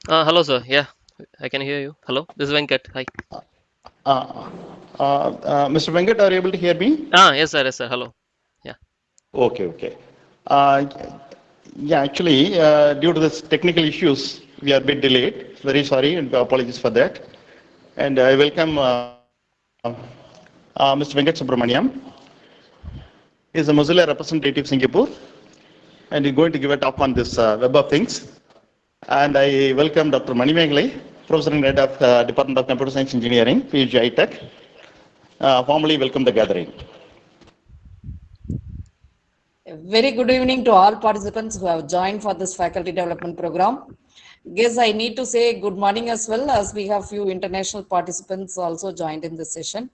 Hello, sir. Yeah, I can hear you. Hello, this is Venkat. Hi. Uh, Mr. Venkat, are you able to hear me? Yes, sir. Yes, sir. Hello. Yeah. Okay, okay. Uh, yeah, actually, due to this technical issues, we are a bit delayed. Very sorry and apologies for that. And I welcome Mr. Venkat Subramaniam. He is a Mozilla representative Singapore, and he's going to give a talk on this Web of Things. And I welcome Dr. Mani Meglai, Professor and Head of Department of Computer Science Engineering, PUG Tech. Formally welcome the gathering. Very good evening to all participants who have joined for this faculty development program. Guess I need to say good morning as well, as we have few international participants also joined in this session.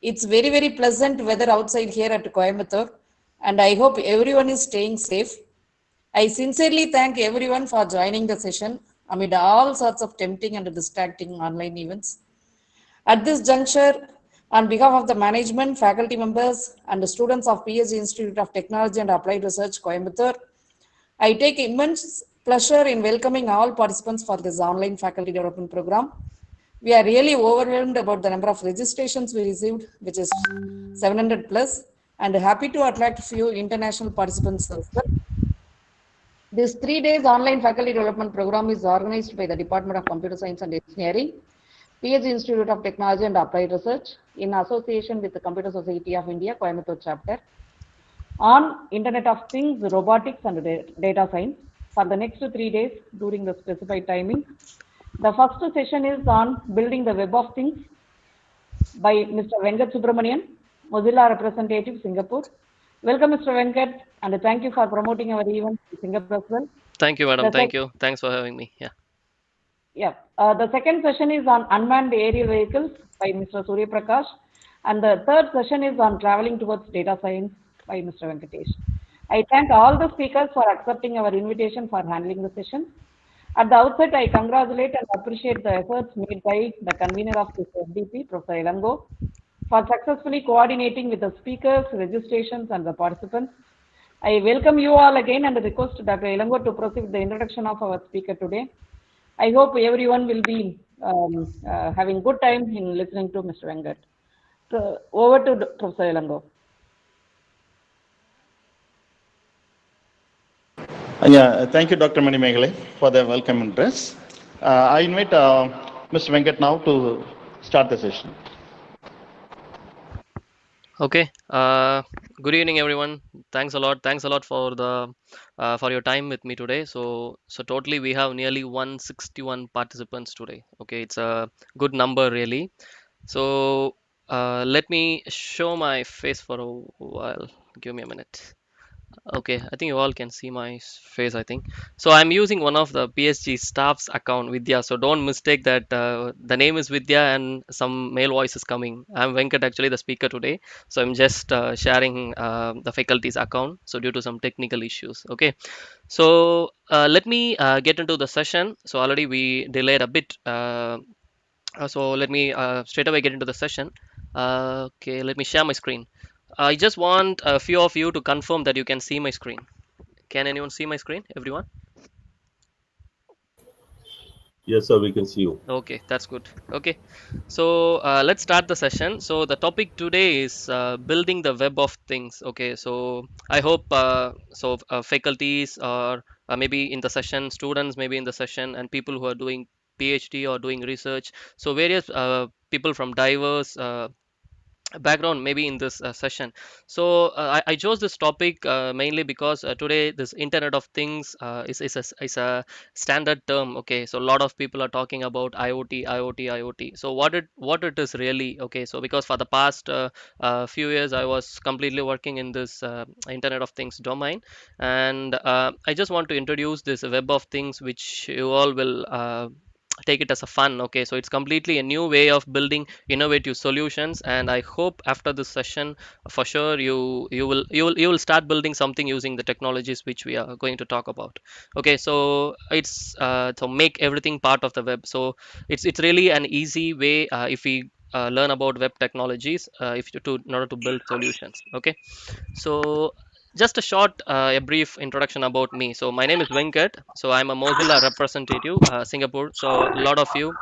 It's very, very pleasant weather outside here at Coimbatore, and I hope everyone is staying safe. I sincerely thank everyone for joining the session amid all sorts of tempting and distracting online events. At this juncture, on behalf of the management, faculty members, and the students of PhD Institute of Technology and Applied Research, Coimbatore, I take immense pleasure in welcoming all participants for this online faculty development program. We are really overwhelmed about the number of registrations we received, which is 700 plus, and happy to attract few international participants as well. This 3 days online faculty development program is organized by the Department of Computer Science and Engineering, PH Institute of Technology and Applied Research, in association with the Computer Society of India, Coimbatore chapter, on Internet of Things, Robotics and Data Science for the next 3 days during the specified timing. The first session is on building the Web of Things by Mr. Venkat Subramanian, Mozilla representative, Singapore. Welcome, Mr. Venkat, and thank you for promoting our event in Singapore as well. Thank you, madam. The Thank you. Thanks for having me. Yeah. Yeah, the second session is on unmanned aerial vehicles by Mr. Surya Prakash, and the third session is on traveling towards data science by Mr. Venkatesh. I thank all the speakers for accepting our invitation for handling the session. At the outset, I congratulate and appreciate the efforts made by the convener of this FDP, Professor Elango, for successfully coordinating with the speakers, registrations, and the participants. I welcome you all again and request Dr. Elango to proceed with the introduction of our speaker today. I hope everyone will be having good time in listening to Mr. Venkat. So, over to Professor Elango. Thank you, Dr. Mani Meghale, for the welcome address. I invite Mr. Venkat now to start the session. Okay. Good evening, everyone. Thanks a lot. Thanks a lot for the for your time with me today. So totally we have nearly 161 participants today. Okay, it's a good number really. So let me show my face for a while. Give me a minute. Okay, I think you all can see my face, I think. So I'm using one of the PSG staff's account, Vidya. So don't mistake that the name is Vidya and some male voice is coming. I'm Venkat, actually the speaker today. So I'm just sharing the faculty's account. So due to some technical issues. Okay. So let me get into the session. So already we delayed a bit. So let me straight away get into the session. Okay, let me share my screen. I just want a few of you to confirm that you can see my screen. Can anyone see my screen? Everyone? Yes, sir, we can see you. Okay, that's good. Okay, so let's start the session. So the topic today is building the web of things. Okay, so I hope faculties or maybe in the session, students maybe in the session, and people who are doing PhD or doing research. So various people from diverse background maybe in this session. So I chose this topic mainly because today this internet of things is a standard term. Okay, so a lot of people are talking about iot. So what it is really. Okay, so because for the past few years I was completely working in this internet of things domain, and I just want to introduce this web of things which you all will take it as a fun. Okay, so it's completely a new way of building innovative solutions, and I hope after this session for sure you will start building something using the technologies which we are going to talk about. Okay, so it's so make everything part of the web. So it's really an easy way if we learn about web technologies if to in order to build solutions. Okay, so just a short, a brief introduction about me. So my name is Venkat. So I'm a Mozilla representative, Singapore. So a lot of you,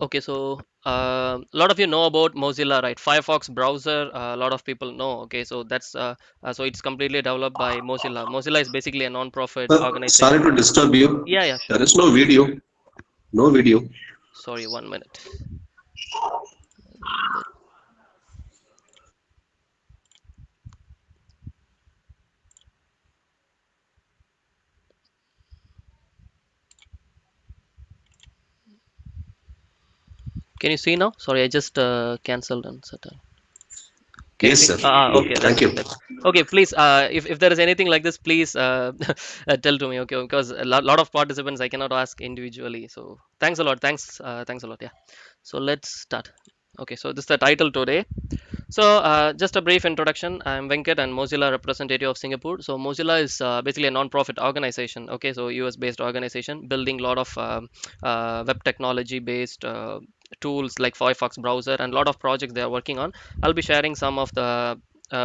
okay. So a lot of you know about Mozilla, right? Firefox browser. A lot of people know. Okay, so that's so it's completely developed by Mozilla. Mozilla is basically a non-profit Sorry organization. to disturb you. Yeah, yeah, sure. There is no video. No video. Sorry, 1 minute. Can you see now? Sorry, I just cancelled and set. Can you Yes, see? sir. Okay, Thank that's you. that's okay. Please, if there is anything like this, please tell to me, okay? Because lot of participants I cannot ask individually. So thanks a lot. Thanks a lot. Yeah. So let's start. Okay, so this is the title today. So just a brief introduction. I'm Venkat and Mozilla representative of Singapore. So Mozilla is basically a non-profit organization. Okay, so US-based organization building a lot of web technology-based tools like Firefox browser and a lot of projects they are working on. I'll be sharing some of the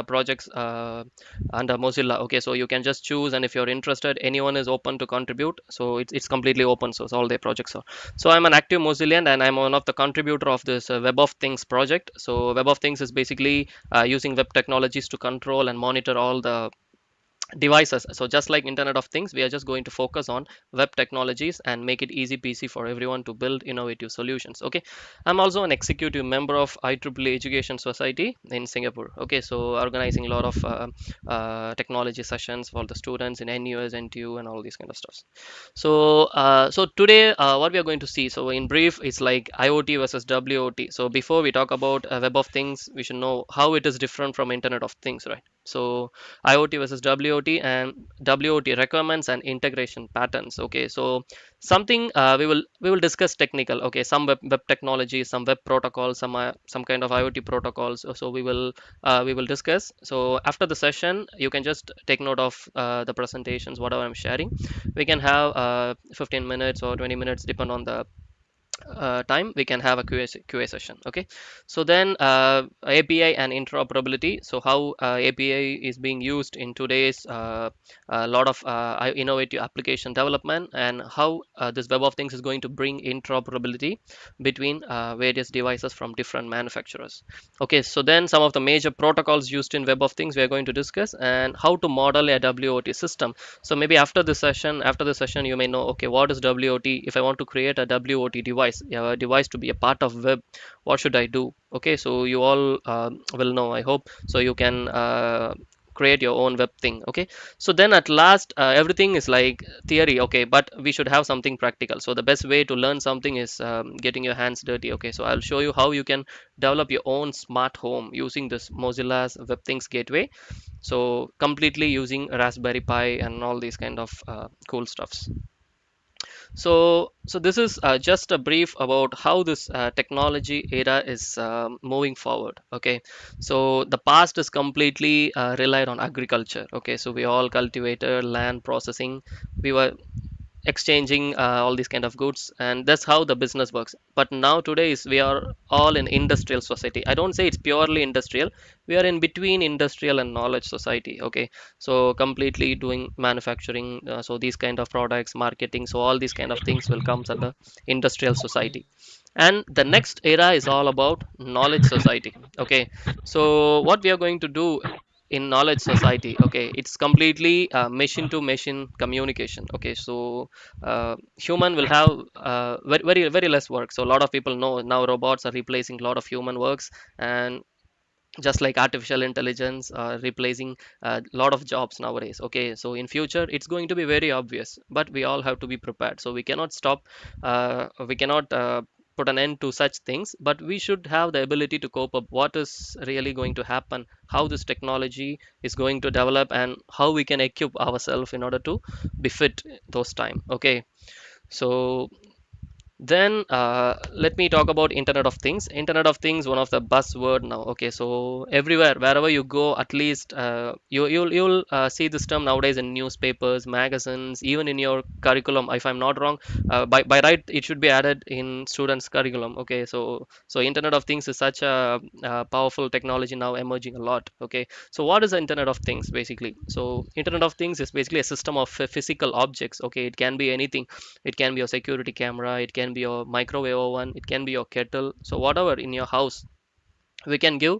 projects under Mozilla. Okay, so you can just choose, and if you're interested, anyone is open to contribute. So it's completely open source. All their projects are. So I'm an active Mozillian, and I'm one of the contributor of this Web of Things project. So Web of Things is basically using web technologies to control and monitor all the devices. So just like Internet of Things, we are just going to focus on web technologies and make it easy peasy for everyone to build innovative solutions. Okay, I'm also an executive member of IEEE Education Society in Singapore. Okay, so organizing a lot of technology sessions for the students in NUS, NTU, and all these kind of stuff. So so today what we are going to see, so in brief, it's like IoT versus WOT. So before we talk about Web of Things, we should know how it is different from Internet of Things, right? So IoT versus WOT, and WOT requirements and integration patterns. Okay, so something we will discuss technical. Okay, some web technology, some web protocols, some kind of IoT protocols. So we will discuss. So after the session, you can just take note of the presentations, whatever I'm sharing. We can have 15 minutes or 20 minutes, depend on the time. We can have a QA session. Okay, so then API and interoperability. So how API is being used in today's a lot of innovative application development, and how this Web of Things is going to bring interoperability between various devices from different manufacturers. Okay, so then some of the major protocols used in Web of Things we are going to discuss, and how to model a WOT system. So maybe after the session you may know, okay, what is WOT? If I want to create a WOT device, a device to be a part of web, what should I do? Okay, so you all will know, I hope. So you can create your own web thing. Okay, so then at last everything is like theory. Okay, but we should have something practical. So the best way to learn something is getting your hands dirty. Okay, so I'll show you how you can develop your own smart home using this Mozilla's Web Things gateway, so completely using Raspberry Pi and all these kind of cool stuffs. So this is just a brief about how this technology era is moving forward. Okay, so the past is completely relied on agriculture. Okay, so we all cultivated land processing, we were exchanging all these kind of goods, and that's how the business works. But now today is we are all in industrial society. I don't say it's purely industrial, we are in between industrial and knowledge society. Okay, so completely doing manufacturing, so these kind of products, marketing, so all these kind of things will comes under industrial society. And the next era is all about knowledge society. Okay, so what we are going to do in knowledge society, okay, it's completely machine to machine communication. Okay, so human will have very less work. So a lot of people know now robots are replacing a lot of human works, and just like artificial intelligence replacing a lot of jobs nowadays. Okay, so in future it's going to be very obvious, but we all have to be prepared. So we cannot stop, we cannot put an end to such things, but we should have the ability to cope up what is really going to happen, how this technology is going to develop, and how we can equip ourselves in order to befit those time. Okay, so Then let me talk about Internet of Things. Internet of Things, one of the buzzword now. Okay, so everywhere, wherever you go, at least you'll see this term nowadays in newspapers, magazines, even in your curriculum. If I'm not wrong, by right, it should be added in students' curriculum. Okay, so Internet of Things is such a powerful technology now emerging a lot. Okay, so what is the Internet of Things basically? So Internet of Things is basically a system of physical objects. Okay, it can be anything. It can be your security camera, it can be your microwave oven, it can be your kettle. So whatever in your house, we can give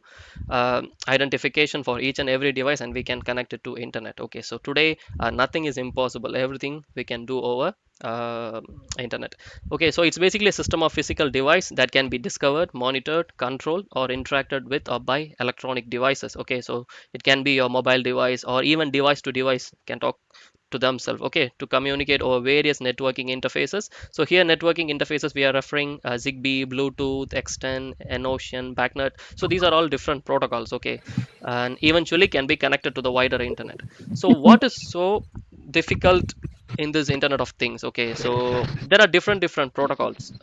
identification for each and every device, and we can connect it to internet. Okay, so today nothing is impossible, everything we can do over uh, internet. Okay, so it's basically a system of physical device that can be discovered, monitored, controlled, or interacted with or by electronic devices. Okay, so it can be your mobile device, or even device to device can talk to themselves, okay, to communicate over various networking interfaces. So here networking interfaces, we are referring Zigbee, Bluetooth, Extend, Notion, BACnet. So these are all different protocols, okay, and eventually can be connected to the wider internet. So what is so difficult in this Internet of Things? Okay, so there are different protocols.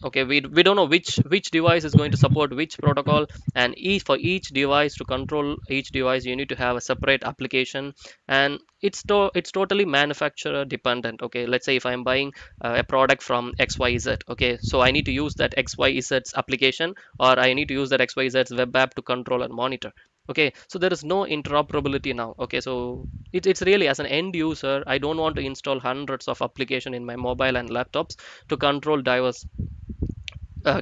Okay, we don't know which device is going to support which protocol, and for each device, to control each device, you need to have a separate application, and it's totally manufacturer dependent. Okay, let's say if I'm buying a product from XYZ, okay, so I need to use that XYZ's application, or I need to use that XYZ's web app to control and monitor. Okay, so there is no interoperability now. Okay, so it's really, as an end user, I don't want to install hundreds of application in my mobile and laptops to control diverse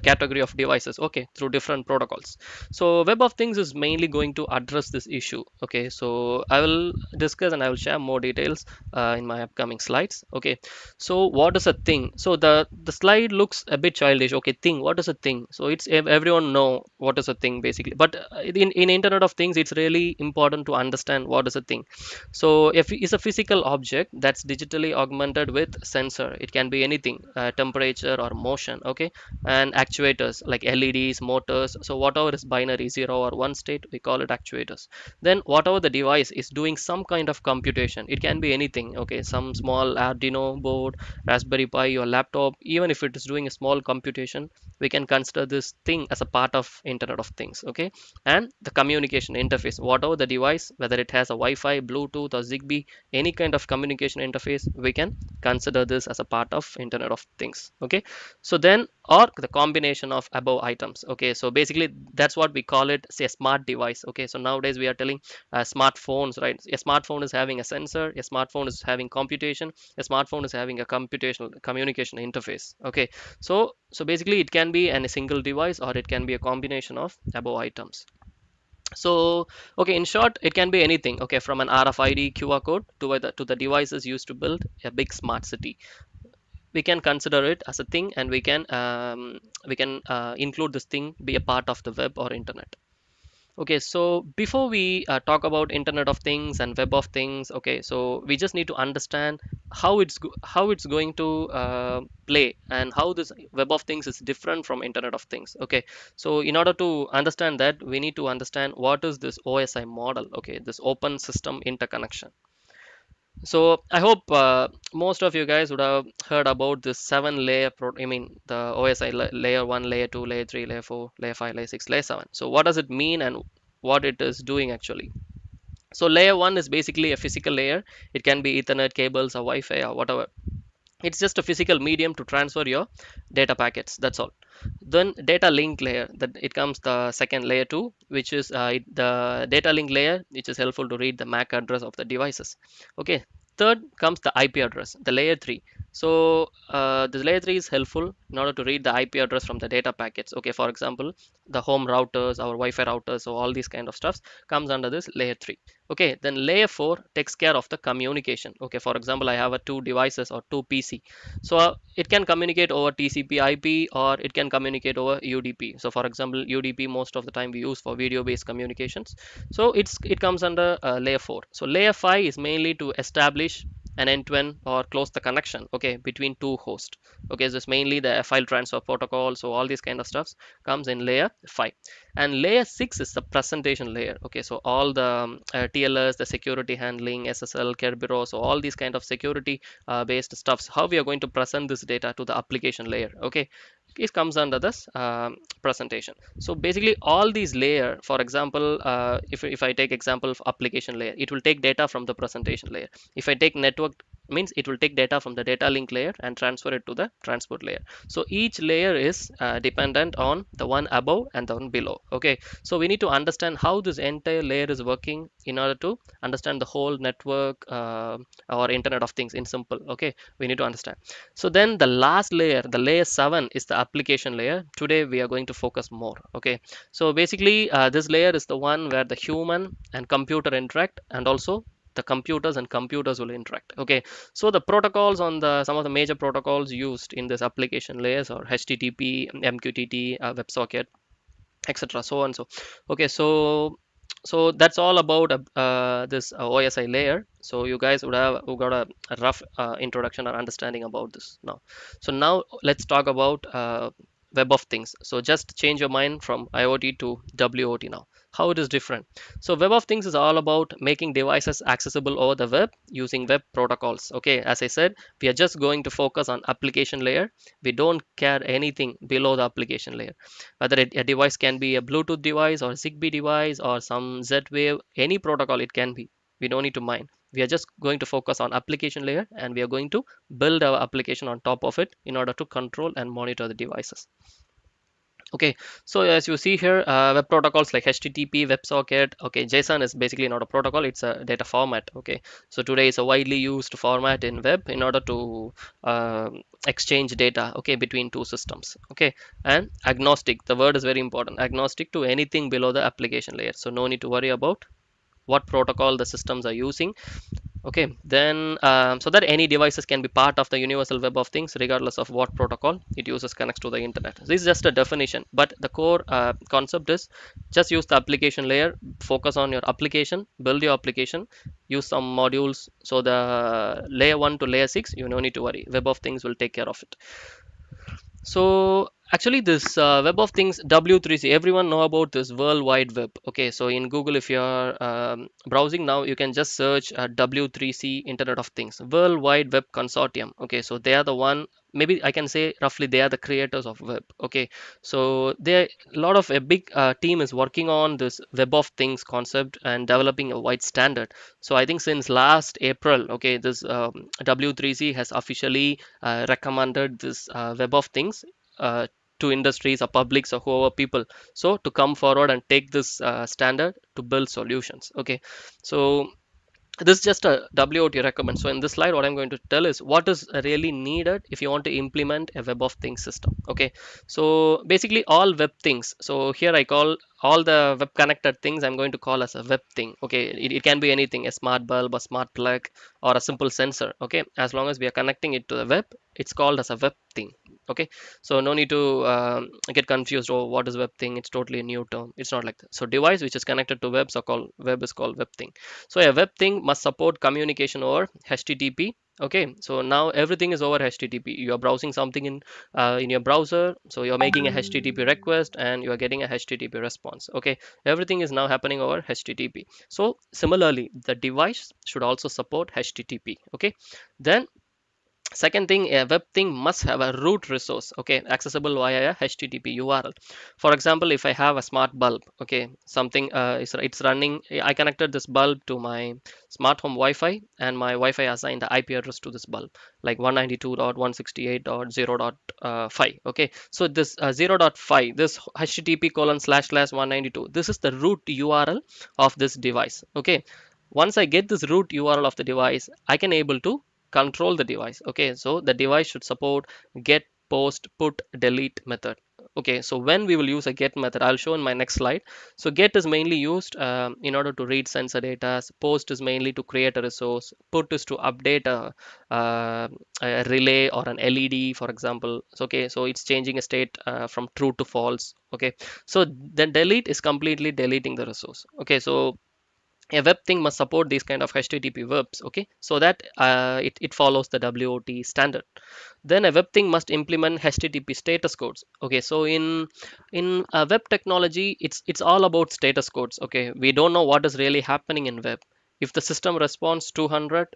category of devices, okay, through different protocols. So web of things is mainly going to address this issue. Okay, so I will discuss and I will share more details in my upcoming slides. Okay, so what is a thing? So the slide looks a bit childish. Okay, thing, what is a thing? So it's everyone know what is a thing basically, but in Internet of Things, it's really important to understand what is a thing. So if it's a physical object that's digitally augmented with sensor, it can be anything, temperature or motion. Okay, and actuators like LEDs, motors. So whatever is binary, 0 or 1 state, we call it actuators. Then whatever the device is doing some kind of computation, it can be anything. Okay, some small Arduino board, Raspberry Pi, your laptop. Even if it is doing a small computation, we can consider this thing as a part of Internet of Things. Okay, and the communication interface, whatever the device, whether it has a Wi-Fi, Bluetooth, or Zigbee, any kind of communication interface, we can consider this as a part of Internet of Things. Okay, so then, or the combination of above items. Okay, so basically that's what we call it, say, a smart device. Okay, so nowadays we are telling smartphones, right? A smartphone is having a sensor, a smartphone is having computation, a smartphone is having a computational communication interface. Okay, so basically it can be a single device, or it can be a combination of above items. So okay, in short, it can be anything. Okay, from an RFID QR code to the devices used to build a big smart city. We can consider it as a thing, and we can include this thing be a part of the web or internet. Okay, so before we talk about Internet of Things and Web of Things, okay, so we just need to understand how it's going to play, and how this Web of Things is different from Internet of Things. Okay, so in order to understand that, we need to understand what is this OSI model. Okay, this open system interconnection. So I hope most of you guys would have heard about this seven layer I mean the OSI layer 1, layer 2, layer 3, layer 4, layer 5, layer 6, layer 7. So what does it mean, and what it is doing actually? So layer 1 is basically a physical layer. It can be Ethernet cables or Wi-Fi or whatever. It's just a physical medium to transfer your data packets, that's all. Then data link layer, that it comes the second, layer 2, which is the data link layer, which is helpful to read the MAC address of the devices. Okay, third comes the IP address, the layer 3. So the layer 3 is helpful in order to read the IP address from the data packets. Okay, for example, the home routers, our Wi-Fi routers, so all these kind of stuffs comes under this layer 3. Okay, then layer 4 takes care of the communication. Okay, for example, I have a two devices or two PC, so it can communicate over TCP IP, or it can communicate over UDP. So for example, UDP most of the time we use for video based communications. So it comes under layer 4. So layer 5 is mainly to establish an end-to-end or close the connection, okay, between two hosts. Okay, so it's mainly the file transfer protocol. So all these kind of stuffs comes in layer 5. And layer 6 is the presentation layer. Okay, so all the TLS, the security handling, SSL, Kerberos, so all these kind of security based stuffs, how we are going to present this data to the application layer. Okay, it comes under this presentation. So basically all these layer, for example, if I take example of application layer, it will take data from the presentation layer. If I take network, means it will take data from the data link layer and transfer it to the transport layer. So each layer is dependent on the one above and the one below. Okay, so we need to understand how this entire layer is working in order to understand the whole network or internet of things in simple. Okay, we need to understand. So then the last layer, the layer 7, is the application layer. Today we are going to focus more. Okay, so basically this layer is the one where the human and computer interact, and also the computers and computers will interact. Okay, so the protocols on the some of the major protocols used in this application layers are HTTP, MQTT, WebSocket, etc., so on. So okay, so that's all about this OSI layer. So you guys would have who got a rough introduction or understanding about this now. So now let's talk about web of things. So just change your mind from IoT to WOT now, how it is different. So web of things is all about making devices accessible over the web using web protocols. Okay, as I said, we are just going to focus on application layer. We don't care anything below the application layer, whether a device can be a Bluetooth device or Zigbee device or some Z-Wave, any protocol it can be. We don't need to mind. We are just going to focus on application layer, and we are going to build our application on top of it in order to control and monitor the devices. Okay, so as you see here, web protocols like HTTP, WebSocket. Okay, JSON is basically not a protocol, it's a data format. Okay, so today is a widely used format in web in order to exchange data, okay, between two systems. Okay, and agnostic, the word is very important, agnostic to anything below the application layer. So no need to worry about what protocol the systems are using. Okay, then so that any devices can be part of the universal web of things regardless of what protocol it uses connects to the internet. This is just a definition, but the core concept is just use the application layer, focus on your application, build your application, use some modules. So the layer 1 to layer 6, you no need to worry, web of things will take care of it. So actually this web of things, W3C, everyone know about this World Wide Web. Okay, so in Google, if you're browsing now, you can just search W3C, Internet of Things, World Wide Web Consortium. Okay, so they are the one, maybe I can say roughly they are the creators of web. Okay, so they a lot of a big team is working on this web of things concept and developing a wide standard. So I think since last April, okay, this W3C has officially recommended this web of things to industries or publics or whoever people, so to come forward and take this standard to build solutions. Okay, so this is just a WOT recommend. So in this slide, what I'm going to tell is what is really needed if you want to implement a web of things system. Okay, so basically all web things. So here I call all the web connected things, I'm going to call as a web thing. Okay, it can be anything, a smart bulb, a smart plug, or a simple sensor. Okay, as long as we are connecting it to the web, it's called as a web thing. Okay, so no need to get confused. Oh, what is web thing? It's totally a new term. It's not like that. So device which is connected to web, so called web, is called web thing. So a web thing must support communication over HTTP. Okay, so now everything is over HTTP. You are browsing something in your browser, so you're making a HTTP request and you are getting a HTTP response. Okay, everything is now happening over HTTP. So similarly, the device should also support HTTP. Okay, then second thing, a web thing must have a root resource, okay, accessible via a HTTP URL. For example, if I have a smart bulb, okay, something it's running, I connected this bulb to my smart home Wi-Fi, and my Wi-Fi assigned the IP address to this bulb, like 192.168.0.5. Okay, so this 0.5, this HTTP colon slash slash 192, this is the root URL of this device. Okay, once I get this root URL of the device, I can able to control the device. Okay, so the device should support get, post, put, delete method. Okay, so when we will use a get method, I'll show in my next slide. So get is mainly used in order to read sensor data, post is mainly to create a resource, put is to update a relay or an LED, for example. So, okay, so it's changing a state from true to false. Okay, so then delete is completely deleting the resource. Okay, so a web thing must support these kind of HTTP verbs, okay, so that it follows the WOT standard. Then a web thing must implement HTTP status codes. Okay, so in web technology, it's all about status codes. Okay, we don't know what is really happening in web. If the system responds 200,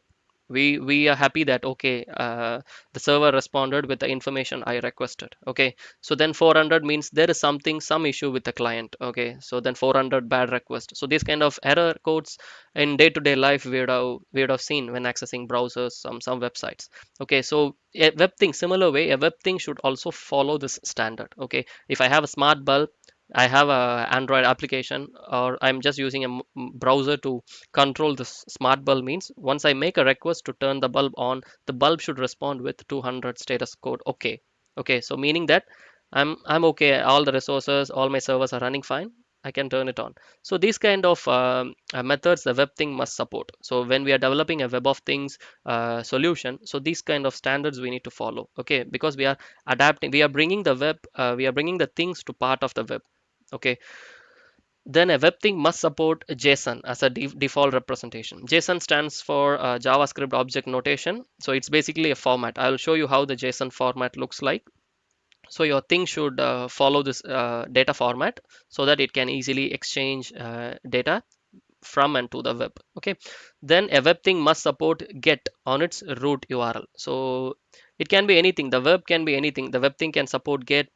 we are happy that okay, the server responded with the information I requested. Okay, so then 400 means there is some issue with the client. Okay, so then 400 bad request. So these kind of error codes in day-to-day life we would have seen when accessing browsers, some websites. Okay, so a web thing, similar way, a web thing should also follow this standard. Okay, if I have a smart bulb, I have a Android application, or I'm just using a browser to control this smart bulb, means once I make a request to turn the bulb on, the bulb should respond with 200 status code. Okay, okay, so meaning that I'm okay, all the resources, all my servers are running fine, I can turn it on. So these kind of methods the web thing must support. So when we are developing a web of things solution, so these kind of standards we need to follow. Okay, because we are adapting, we are bringing the web, we are bringing the things to part of the web. Okay, then a web thing must support JSON as a default representation. JSON stands for JavaScript Object Notation. So it's basically a format. I'll show you how the JSON format looks like. So your thing should follow this data format so that it can easily exchange data from and to the web. Okay, then a web thing must support get on its root URL. So it can be anything, the web can be anything, the web thing can support get,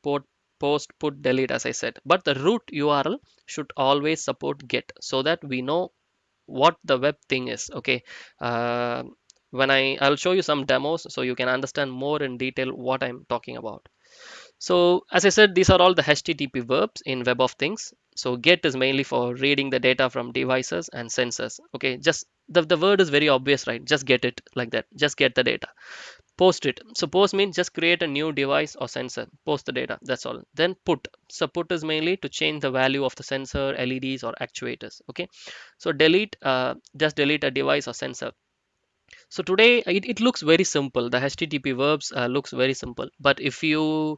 post, put, delete, as I said, but the root URL should always support get so that we know what the web thing is. Okay, uh, when I'll show you some demos so you can understand more in detail what I'm talking about. So as I said, these are all the HTTP verbs in Web of Things. So get is mainly for reading the data from devices and sensors. Okay, just the word is very obvious, right? Just get it like that. Just get the data. Post it. So post means just create a new device or sensor. Post the data. That's all. Then put. So put is mainly to change the value of the sensor, LEDs or actuators. Okay. So delete, just delete a device or sensor. So today it looks very simple. The HTTP verbs looks very simple. But if you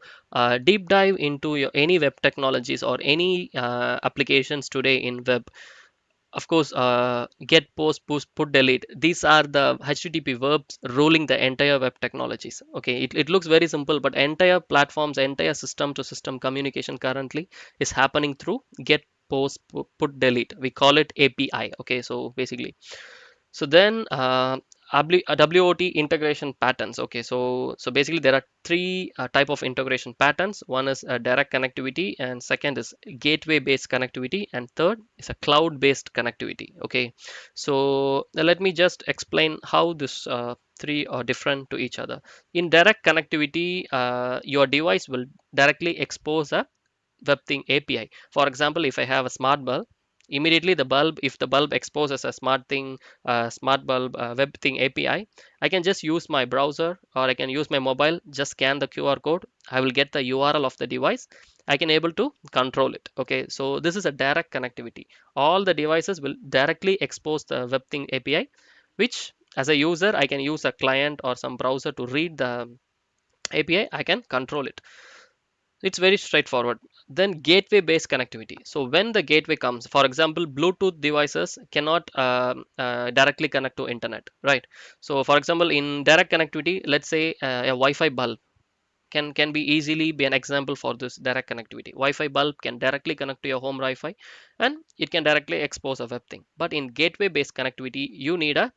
deep dive into any web technologies or any applications today in web, of course, get, post, push, put, delete. These are the HTTP verbs ruling the entire web technologies. Okay, it looks very simple, but entire platforms, entire system to system communication currently is happening through get, post, put, delete. We call it API. Okay, so basically, so then WOT integration patterns. Okay, so basically there are three type of integration patterns. One is direct connectivity, and second is gateway based connectivity, and third is a cloud based connectivity. Okay, so let me just explain how this three are different to each other. In direct connectivity, your device will directly expose a web thing API. For example, if I have a smart bulb, immediately the bulb, if the bulb exposes a smart bulb web thing API, I can just use my browser or I can use my mobile, just scan the QR code. I will get the URL of the device. I can able to control it. Okay, so this is a direct connectivity. All the devices will directly expose the web thing API, which as a user, I can use a client or some browser to read the API. I can control it. It's very straightforward. Then gateway based connectivity. So when the gateway comes, for example, Bluetooth devices cannot directly connect to internet, right? So for example, in direct connectivity, let's say a Wi-Fi bulb can be easily be an example for this direct connectivity. Wi-Fi bulb can directly connect to your home Wi-Fi, and it can directly expose a web thing. But in gateway based connectivity, you need a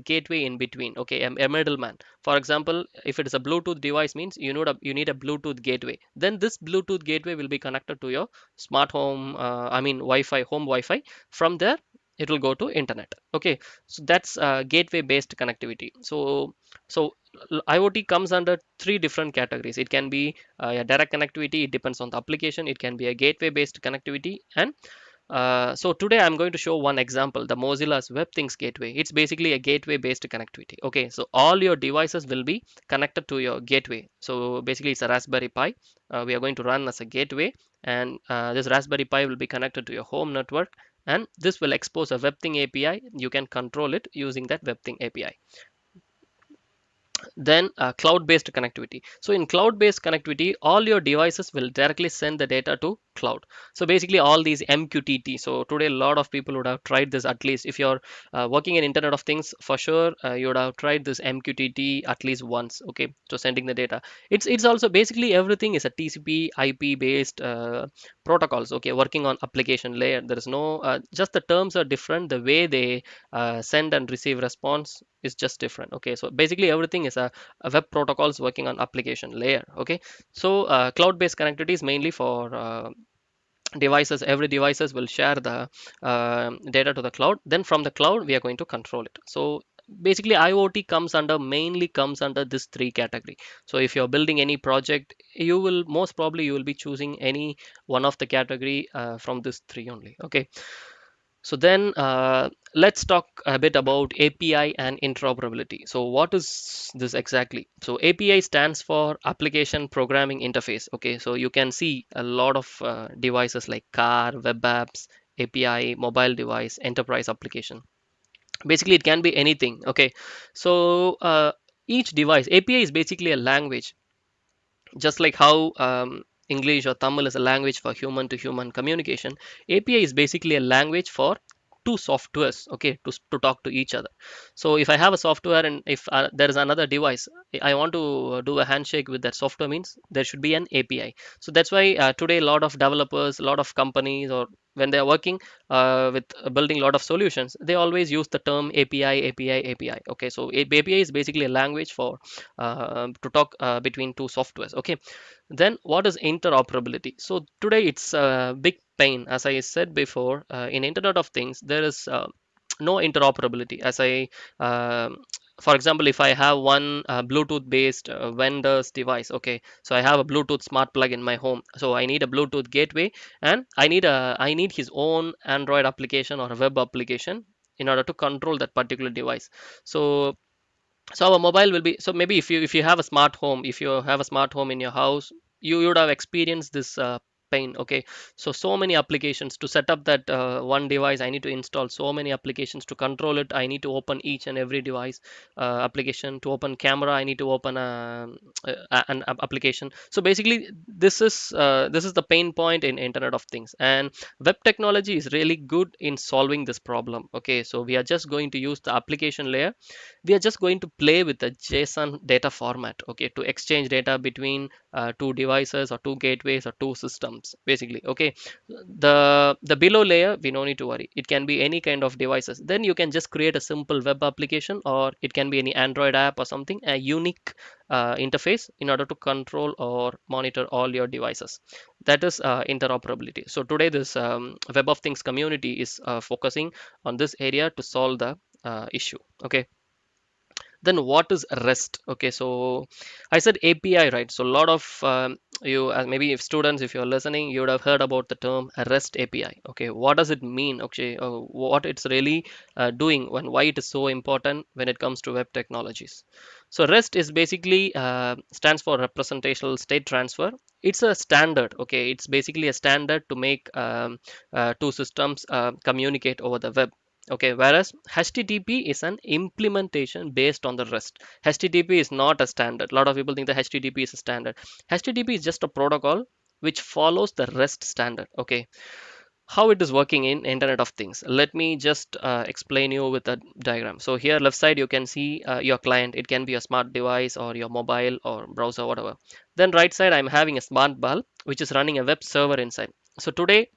gateway in between. Okay, a middleman. For example, if it is a Bluetooth device, means you need a Bluetooth gateway. Then this Bluetooth gateway will be connected to your smart home, I mean Wi-Fi, home Wi-Fi. From there, it will go to internet. Okay, so that's gateway based connectivity. So IoT comes under three different categories. It can be a direct connectivity, it depends on the application. It can be a gateway based connectivity. And so today I'm going to show one example, the Mozilla's Web Things Gateway. It's basically a gateway based connectivity. Okay, so all your devices will be connected to your gateway. So basically it's a Raspberry Pi. We are going to run as a gateway, and this Raspberry Pi will be connected to your home network, and this will expose a Web Thing API. You can control it using that Web Thing API. Then cloud-based connectivity. So in cloud-based connectivity, all your devices will directly send the data to cloud. So basically all these MQTT. So today a lot of people would have tried this. At least if you're working in Internet of Things, for sure you would have tried this MQTT at least once. Okay, so sending the data. It's also basically everything is a TCP IP based protocols. Okay, working on application layer. There is no just the terms are different. The way they send and receive response is just different. Okay, so basically everything is a web protocols working on application layer. Okay, so cloud based connectivity is mainly for devices. Every devices will share the data to the cloud. Then from the cloud we are going to control it. So basically IoT comes under mainly comes under this three category. So if you're building any project, you will most probably you will be choosing any one of the category from this three only. Okay, so then let's talk a bit about API and interoperability. So what is this exactly? So API stands for Application Programming Interface. Okay, so you can see a lot of devices like car, web apps, API, mobile device, enterprise application. Basically, it can be anything. Okay, so each device API is basically a language, just like how English or Tamil is a language for human to human communication. API is basically a language for two softwares, okay, to talk to each other. So if I have a software and if there is another device, I want to do a handshake with that software, means there should be an API. So that's why today a lot of developers, a lot of companies, or when they are working with building a lot of solutions, they always use the term API. Okay, so API is basically a language for to talk between two softwares. Okay, then what is interoperability? So today it's a big pain. As I said before, in Internet of Things there is no interoperability. As I for example, if I have one Bluetooth based vendor's device, okay, so I have a Bluetooth smart plug in my home, so I need a Bluetooth gateway, and I need his own Android application or a web application in order to control that particular device. So our mobile will be, so maybe if you have a smart home, if you have a smart home in your house, you would have experienced this pain. Okay, so many applications to set up that one device, I need to install so many applications to control it. I need to open each and every device application. To open camera, I need to open an application. So basically this is the pain point in Internet of Things, and web technology is really good in solving this problem. Okay, so we are just going to use the application layer. We are just going to play with the JSON data format, okay, to exchange data between two devices or two gateways or two systems, basically. Okay, the below layer we no need to worry. It can be any kind of devices. Then you can just create a simple web application, or it can be any Android app or something, a unique interface in order to control or monitor all your devices. That is interoperability. So today this Web of Things community is focusing on this area to solve the issue. Okay, then what is REST? Okay, so I said API, right? So a lot of you maybe if students, if you're listening, you would have heard about the term REST API. Okay, what does it mean? Okay, what it's really doing, and why it is so important when it comes to web technologies. So REST is basically stands for representational state transfer. It's a standard. Okay, it's basically a standard to make two systems communicate over the web. Okay, whereas HTTP is an implementation based on the REST. HTTP is not a standard. A lot of people think that HTTP is a standard. HTTP is just a protocol which follows the REST standard. Okay, how it is working in Internet of Things. Let me just explain you with a diagram. So here left side you can see your client. It can be a smart device or your mobile or browser, whatever. Then right side I'm having a smart bulb which is running a web server inside. So today,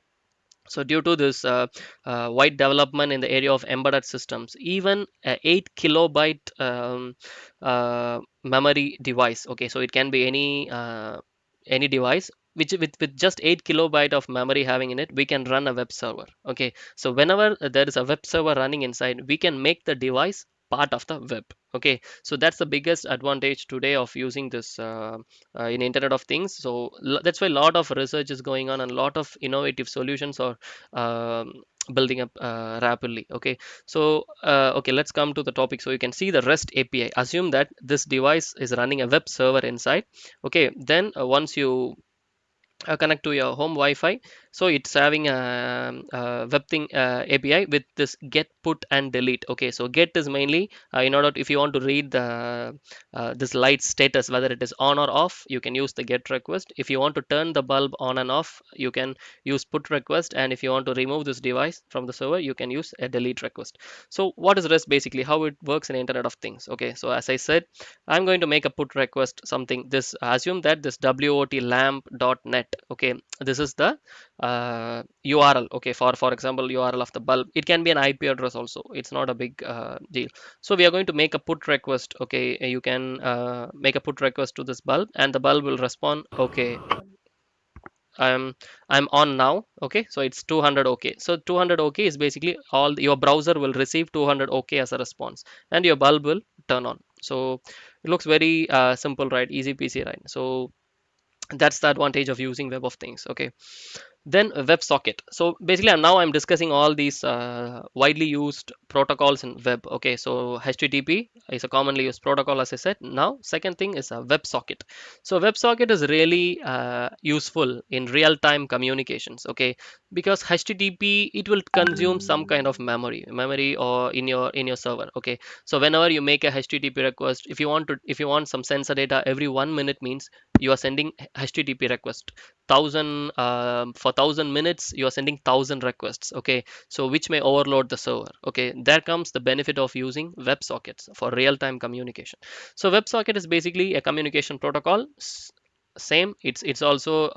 so due to this wide development in the area of embedded systems, even a 8 kilobyte memory device, okay, so it can be any device which with just 8 kilobyte of memory having in it, we can run a web server. Okay, so whenever there is a web server running inside, we can make the device part of the web. Okay, so that's the biggest advantage today of using this in Internet of Things. So that's why a lot of research is going on and a lot of innovative solutions are building up rapidly. Okay, so okay, let's come to the topic. So you can see the REST API. Assume that this device is running a web server inside. Okay, then once you connect to your home Wi-Fi, So it's having a web thing API with this get, put, and delete. Okay, so get is mainly in order if you want to read the this light status whether it is on or off, you can use the get request. If you want to turn the bulb on and off, you can use put request, and if you want to remove this device from the server, you can use a delete request. So what is REST basically? How it works in Internet of Things? Okay, so as I said, I'm going to make a put request something. This assume that this wotlamp.net. Okay, this is the URL. Okay, for example, URL of the bulb. It can be an IP address also. It's not a big deal. So we are going to make a put request. Okay, you can make a put request to this bulb, and the bulb will respond. Okay, I'm I'm on now. Okay, so it's 200 okay. So 200 okay is basically all your browser will receive 200 okay as a response, and your bulb will turn on. So it looks very simple, right? Easy peasy, right? So that's the advantage of using Web of Things. Okay, then WebSocket. So basically now I'm discussing all these widely used protocols in web. Okay, so HTTP is a commonly used protocol, as I said. Now second thing is a WebSocket. So WebSocket is really useful in real-time communications. Okay, because HTTP, it will consume some kind of memory or in your server. Okay, so whenever you make a HTTP request, if you want some sensor data every 1 minute, means you are sending HTTP request thousand for 1,000 minutes, you are sending 1,000 requests. Okay, so which may overload the server. Okay, there comes the benefit of using WebSockets for real-time communication. So WebSocket is basically a communication protocol. Same, it's also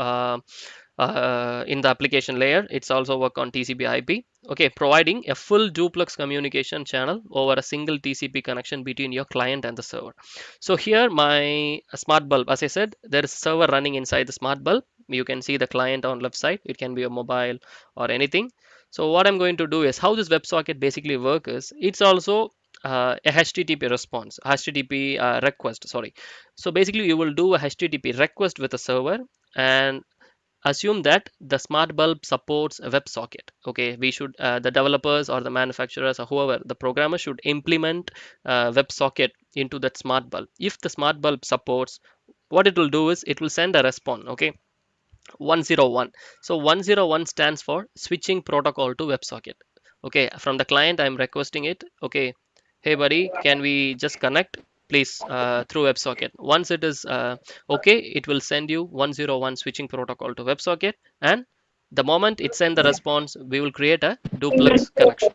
in the application layer, it's also work on TCP IP. Okay, providing a full duplex communication channel over a single TCP connection between your client and the server. So here my smart bulb, as I said, there is a server running inside the smart bulb. You can see the client on left side. It can be a mobile or anything. So what I'm going to do is, how this WebSocket basically work is, it's also a HTTP response, HTTP request, sorry. So basically you will do a HTTP request with a server, and assume that the smart bulb supports a WebSocket. Okay, we should the developers or the manufacturers or whoever, the programmer should implement WebSocket into that smart bulb. If the smart bulb supports, what it will do is it will send a response. Okay, 101. So 101 stands for switching protocol to WebSocket. Okay, from the client I'm requesting it. Okay, hey buddy, can we just connect please through WebSocket? Once it is okay, it will send you 101 switching protocol to WebSocket, and the moment it send the response, we will create a duplex connection.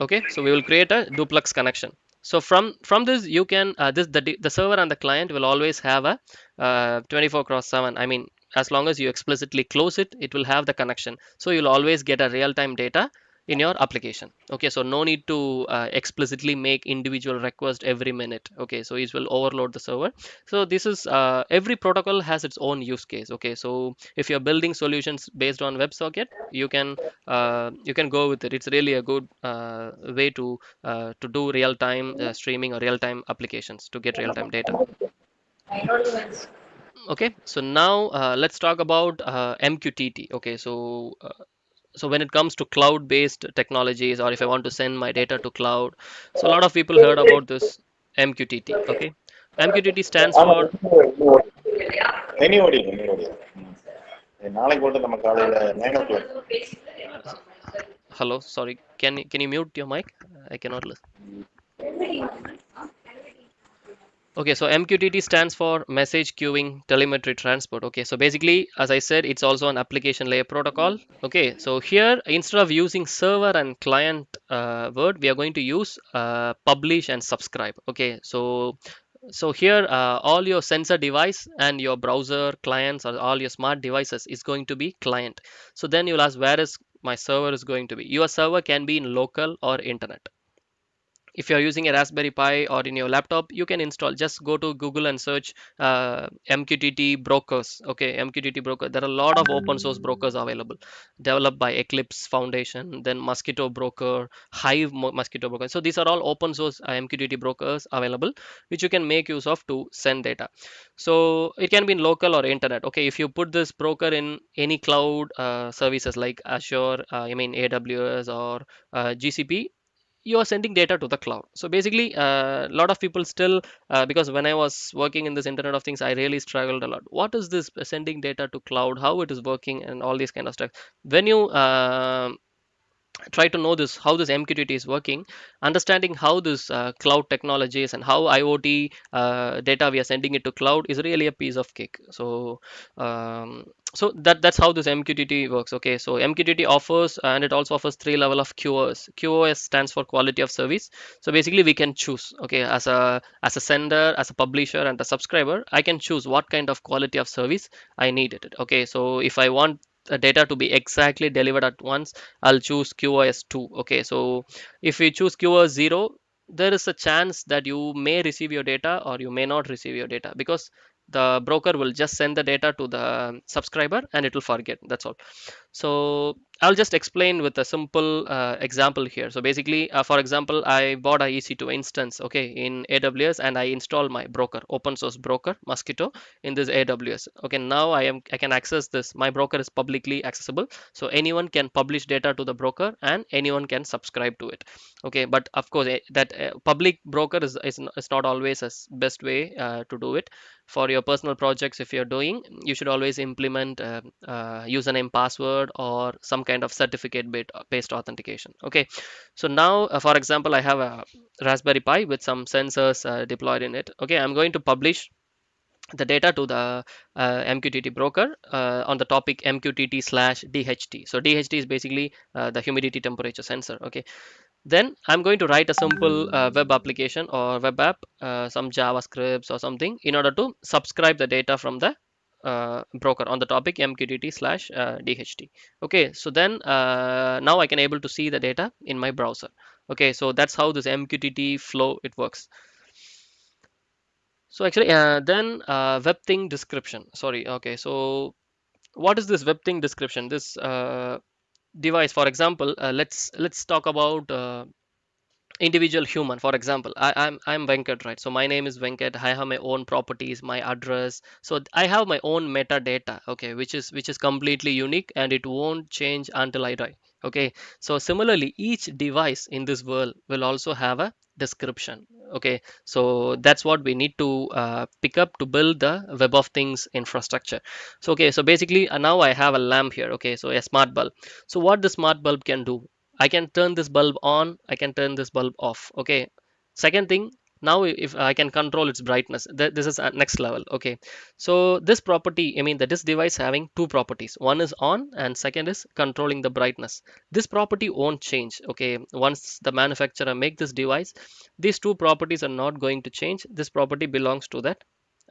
Okay, so we will create a duplex connection. So from this you can the server and the client will always have a 24/7. I mean, as long as you explicitly close it, it will have the connection, so you'll always get a real-time data in your application. Okay, so no need to explicitly make individual request every minute. Okay, so it will overload the server. So this is every protocol has its own use case. Okay, so if you're building solutions based on WebSocket, you can go with it. It's really a good way to do real time streaming or real time applications to get real time data. Okay, so now let's talk about MQTT. Okay, so when it comes to cloud based technologies, or if I want to send my data to cloud, so a lot of people heard about this MQTT. Okay, MQTT stands ஆமா for any ஓடியும் any ஓடியும் நாளைக்கு போட்டு நம்ம காலையில 9 o'clock. hello, sorry, can you mute your mic? I cannot listen. Okay, so MQTT stands for Message Queuing Telemetry Transport. Okay, so basically, as I said, it's also an application layer protocol. Okay, so here instead of using server and client word, we are going to use publish and subscribe. Okay, so here all your sensor device and your browser clients or all your smart devices is going to be client. So then you'll ask, where is my server is going to be? Your server can be in local or internet. If you're using a Raspberry Pi or in your laptop, you can install, just go to Google and search MQTT brokers. Okay, MQTT broker, there are a lot of open source brokers available, developed by Eclipse Foundation, then Mosquitto broker, Hive Mosquitto broker. So these are all open source MQTT brokers available, which you can make use of to send data. So it can be in local or internet. Okay, if you put this broker in any cloud services like Azure, I mean AWS or GCP, you are sending data to the cloud. So basically, a lot of people still, because when I was working in this Internet of Things, I really struggled a lot. What is this sending data to cloud? How it is working, and all these kind of stuff. When you try to know this, how this MQTT is working, understanding how this cloud technologies and how IoT data we are sending it to cloud is really a piece of cake. So that's how this MQTT works. Okay, so MQTT offers, and it also offers three level of QoS. QoS stands for quality of service. So basically we can choose, okay, as a sender, as a publisher, and a subscriber, I can choose what kind of quality of service I needed. Okay, so if I want data to be exactly delivered at once, I'll choose QoS 2. Okay, so if we choose QoS 0, there is a chance that you may receive your data or you may not receive your data, because the broker will just send the data to the subscriber and it will forget. That's all. So I'll just explain with a simple example here. So basically, for example, I bought a EC2 instance, okay, in AWS, and I installed my broker, open source broker Mosquitto, in this AWS. Okay, now I can access this. My broker is publicly accessible, so anyone can publish data to the broker and anyone can subscribe to it. Okay, but of course, that public broker is not always a best way to do it. For your personal projects, if you're doing, you should always implement username, password, or some kind of certificate based authentication. Okay, so now for example, I have a Raspberry Pi with some sensors deployed in it. Okay, I'm going to publish the data to the MQTT broker on the topic MQTT slash DHT. So DHT is basically the humidity temperature sensor. Okay, then I'm going to write a simple web application or web app, some JavaScripts or something, in order to subscribe the data from the broker on the topic MQTT slash DHT. Okay, so then now I can able to see the data in my browser. Okay, so that's how this MQTT flow it works. So actually, then web thing description. Sorry. Okay, so what is this web thing description? This device, for example, let's talk about individual human. For example, I'm Venkat, right? So my name is Venkat. I have my own properties, my address. So I have my own metadata, okay, which is completely unique and it won't change until I die. Okay, so similarly, each device in this world will also have a description. Okay, so that's what we need to pick up to build the web of things infrastructure. So okay, so basically now I have a lamp here. Okay, so a smart bulb. So what the smart bulb can do, I can turn this bulb on, I can turn this bulb off. Okay. Second thing, now if I can control its brightness, this is next level. Okay. So this property, I mean that this device having two properties. One is on and second is controlling the brightness. This property won't change. Okay. Once the manufacturer make this device, these two properties are not going to change. This property belongs to that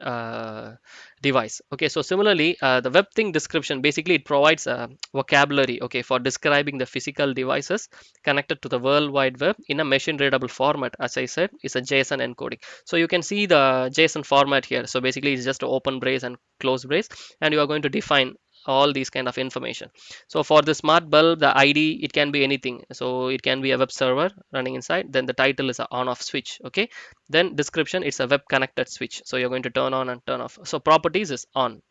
uh, device. Okay, so similarly, the web thing description, basically it provides a vocabulary, okay, for describing the physical devices connected to the world wide web in a machine readable format. As I said, it's a JSON encoding. So you can see the JSON format here. So basically it's just an open brace and close brace, and you are going to define all these kind of information. So for the smart bulb, the ID, it can be anything. So it can be a web server running inside, then the title is a on off switch. Okay, then description, it's a web connected switch, so you're going to turn on and turn off. So properties is on,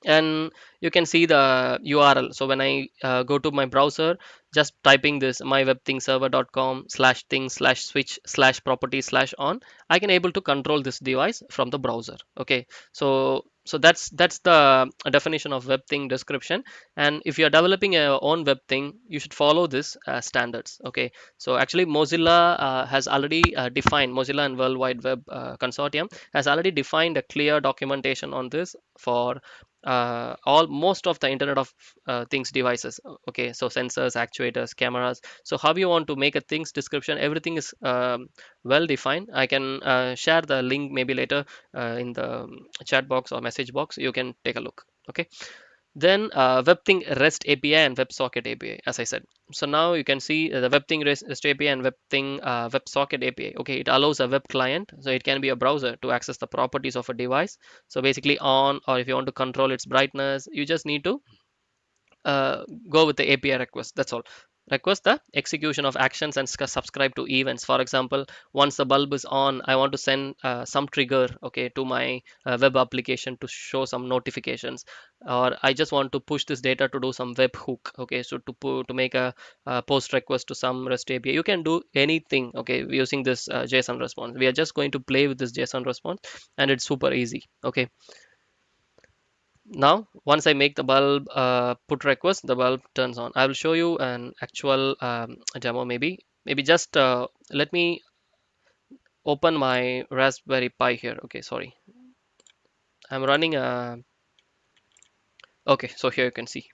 and you can see the URL. So when I go to my browser, just typing this mywebthingserver.com slash thing slash switch slash property slash on, I can able to control this device from the browser. Okay, so that's the definition of web thing description. And if you're developing your own web thing, you should follow this standards. Okay, so actually Mozilla has already defined, Mozilla and World Wide Web Consortium has already defined a clear documentation on this for all most of the Internet of Things devices. Okay, so sensors, actuators, cameras. So how you want to make a things description, everything is well defined. I can share the link maybe later in the chat box or message box. You can take a look. Okay, then WebThing REST API and WebSocket API, as I said. So now you can see the WebThing REST API and WebThing WebSocket API. Okay, it allows a web client, so it can be a browser, to access the properties of a device. So basically on, or if you want to control its brightness, you just need to go with the API request. That's all. request the execution of actions and subscribe to events. For example, once the bulb is on, I want to send some trigger, okay, to my web application to show some notifications, or I just want to push this data to do some web hook, okay, so to make a post request to some REST API. You can do anything, okay, using this JSON response. We are just going to play with this JSON response, and it's super easy, okay. Now, once I make the bulb put request, the bulb turns on. I will show you an actual demo, maybe just let me open my Raspberry Pi here. Okay, sorry. I'm running a, okay, so here you can see.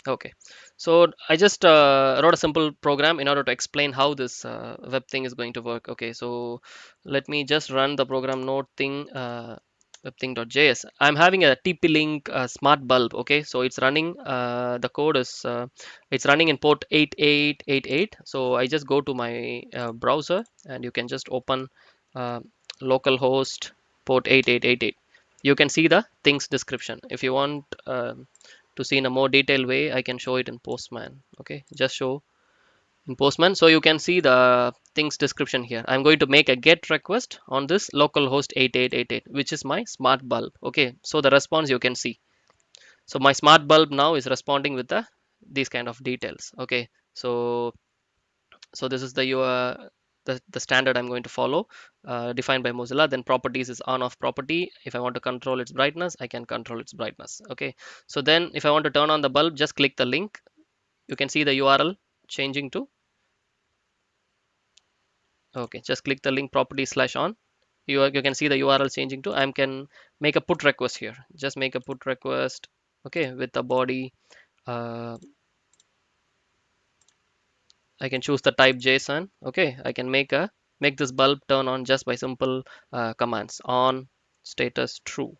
Okay, so I just wrote a simple program in order to explain how this web thing is going to work. Okay, so let me just run the program node thing, webthing.js. I'm having a TP-Link smart bulb. Okay, so it's running. The code is it's running in port 8888. So I just go to my browser, and you can just open uh, localhost port 8888. You can see the things description. If you want to see in a more detailed way, I can show it in Postman. Okay, just show in Postman. So you can see the things description here. I'm going to make a GET request on this localhost 8888, which is my smart bulb. Okay, so the response you can see. So my smart bulb now is responding with these kind of details. Okay, so this is the standard I'm going to follow, defined by Mozilla. Then properties is on off property. If I want to control its brightness, I can control its brightness. Okay, so then if I want to turn on the bulb, just click the link. You can see the URL changing to, okay, just click the link property slash on. You can see the URL changing to, I can make a put request here. Just make a put request, okay, with the body. uh, I can choose the type JSON. Okay, I can make this bulb turn on just by simple commands. On status true.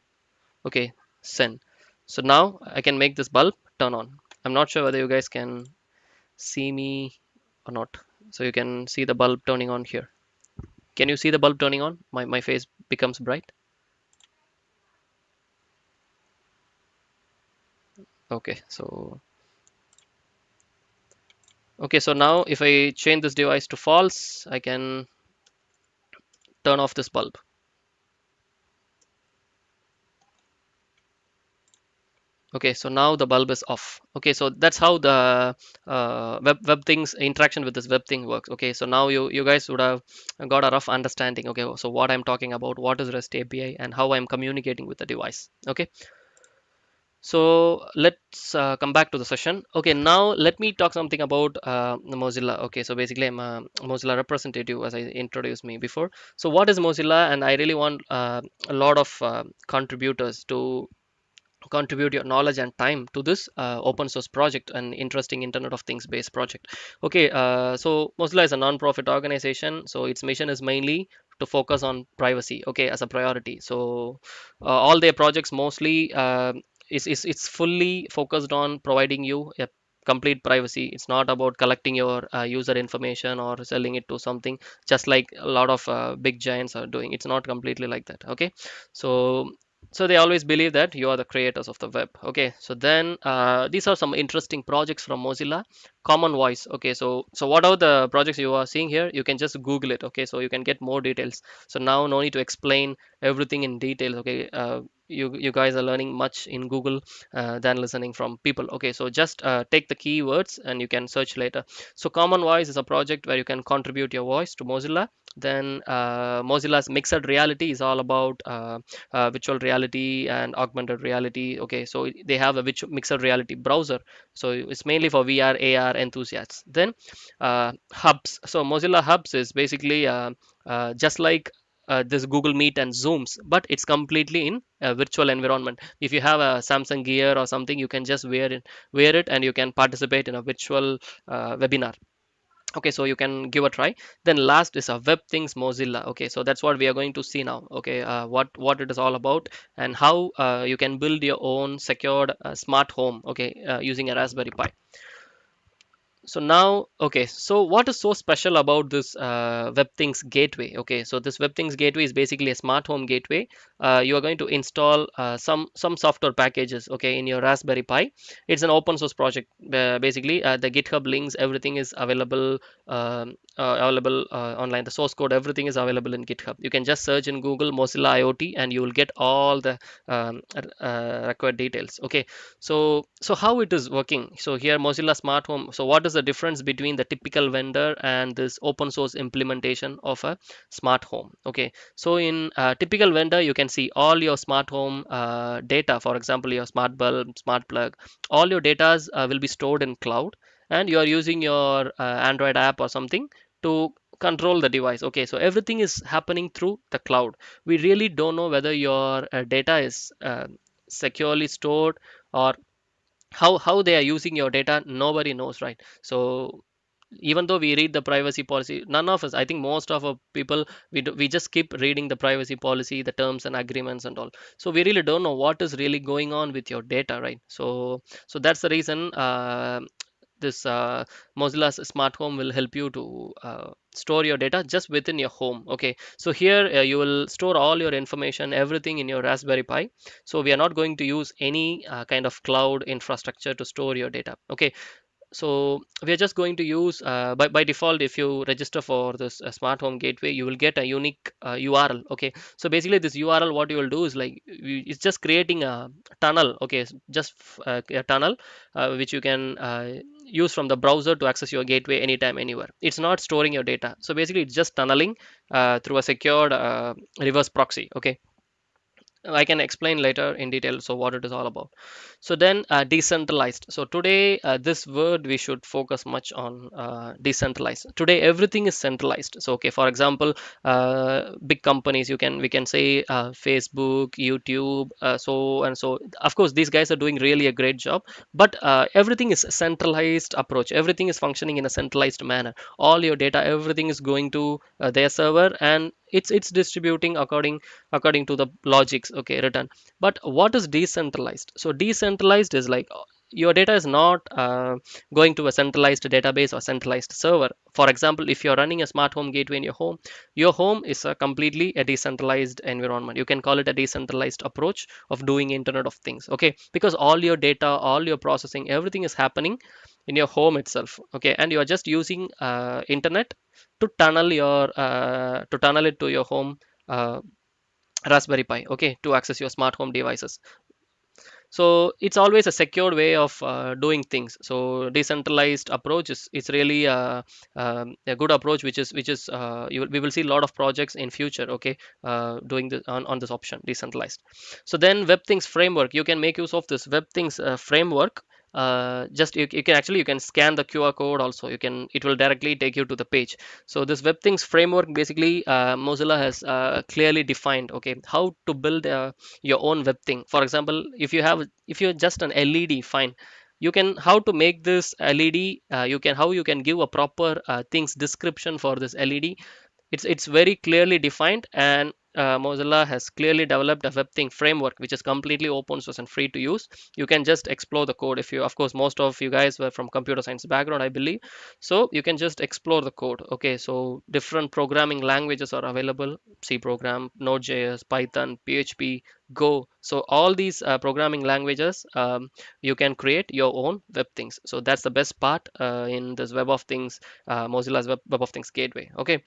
Okay, send. So now I can make this bulb turn on. I'm not sure whether you guys can see me or not. So you can see the bulb turning on here. Can you see the bulb turning on? My face becomes bright. Okay, so now if I change this device to false, I can turn off this bulb. Okay, so now the bulb is off. Okay, so that's how the web things interaction with this web thing works. Okay, so now you guys would have got a rough understanding. Okay, so what I'm talking about, what is REST API, and how I'm communicating with the device. Okay, so let's come back to the session. Okay, now let me talk something about Mozilla. Okay, so basically I'm a Mozilla representative, as I introduced me before. So what is Mozilla? And I really want a lot of contributors to contribute your knowledge and time to this open source project and interesting Internet of Things based project. Okay, so Mozilla is a non-profit organization, so its mission is mainly to focus on privacy, okay, as a priority. So all their projects mostly is it's fully focused on providing you a complete privacy. It's not about collecting your user information or selling it to something, just like a lot of big giants are doing. It's not completely like that. Okay, so they always believe that you are the creators of the web. Okay, so then these are some interesting projects from Mozilla. Common Voice. Okay, so what are the projects you are seeing here? You can just Google it. Okay, so you can get more details. So now no need to explain everything in detail. Okay, you guys are learning much in Google than listening from people. Okay, so just take the keywords and you can search later. So Common Voice is a project where you can contribute your voice to Mozilla. Then Mozilla's Mixed Reality is all about virtual reality and augmented reality. Okay, so they have a mixed reality browser, so it's mainly for VR AR enthusiasts. Then Hubs. So Mozilla Hubs is basically just like this Google Meet and Zooms, but it's completely in a virtual environment. If you have a Samsung Gear or something, you can just wear it and you can participate in a virtual webinar. Okay, so you can give a try. Then last is a Web Things Mozilla. Okay, so that's what we are going to see now. Okay, what it is all about, and how you can build your own secured smart home, okay, using a Raspberry Pi. So now, okay, so what is so special about this WebThings gateway? Okay, so this WebThings gateway is basically a smart home gateway. You are going to install some software packages, okay, in your Raspberry Pi. It's an open source project. Basically, the GitHub links, everything is available online. The source code, everything is available in GitHub. You can just search in Google Mozilla IoT, and you will get all the required details. Okay, so how it is working? So here Mozilla Smart Home. So what is the difference between the typical vendor and this open source implementation of a smart home? Okay, so in typical vendor, you can see all your smart home data. For example, your smart bulb, smart plug, all your data will be stored in cloud, and you are using your Android app or something to control the device. Okay, so everything is happening through the cloud. We really don't know whether your data is securely stored, or how they are using your data. Nobody knows, right? So even though we read the privacy policy, none of us, I think most of our people, we just keep reading the privacy policy, the terms and agreements and all. So we really don't know what is really going on with your data, right? So that's the reason this Mozilla Smart Home will help you to store your data just within your home. Okay, so here you will store all your information, everything in your Raspberry Pi. So we are not going to use any kind of cloud infrastructure to store your data. Okay, so we are just going to use by default, if you register for this smart home gateway, you will get a unique URL. Okay, so basically this URL, what you will do is like it's just creating a tunnel. Okay, just a tunnel which you can use from the browser to access your gateway anytime, anywhere. It's not storing your data. So basically it's just tunneling through a secured reverse proxy. Okay, I can explain later in detail so what it is all about. So then decentralized. So today this word we should focus much on decentralized. Today everything is centralized. So okay, for example, big companies, we can say Facebook, YouTube, so and so. Of course, these guys are doing really a great job, but everything is centralized approach. Everything is functioning in a centralized manner. All your data, everything is going to their server, and it's distributing according to the logics, okay, written. But what is decentralized? So decentralized is like your data is not going to a centralized database or centralized server. For example, if you're running a smart home gateway in your home is a completely a decentralized environment. You can call it a decentralized approach of doing internet of things. Okay, because all your data, all your processing, everything is happening in your home itself. Okay, and you are just using internet to tunnel it to your home uh, Raspberry Pi, okay, to access your smart home devices. So it's always a secured way of doing things. So decentralized approach is really a good approach, which is we will see a lot of projects in future, okay, doing this on this option, decentralized. So then WebThings framework, you can make use of this WebThings framework. Just you can actually you can scan the QR code also. You can, it will directly take you to the page. So this WebThings framework, basically Mozilla has clearly defined, okay, how to build your own web thing. For example, if you're just an LED, fine, you can how to make this LED, you can how you can give a proper things description for this LED. It's very clearly defined, and Mozilla has clearly developed a web thing framework which is completely open source and free to use. You can just explore the code. If you, of course, most of you guys were from computer science background, I believe, so you can just explore the code. Okay, so different programming languages are available: C program, Node.js, Python, PHP, Go. So all these programming languages, you can create your own web things. So that's the best part in this web of things, Mozilla's web of things gateway. Okay,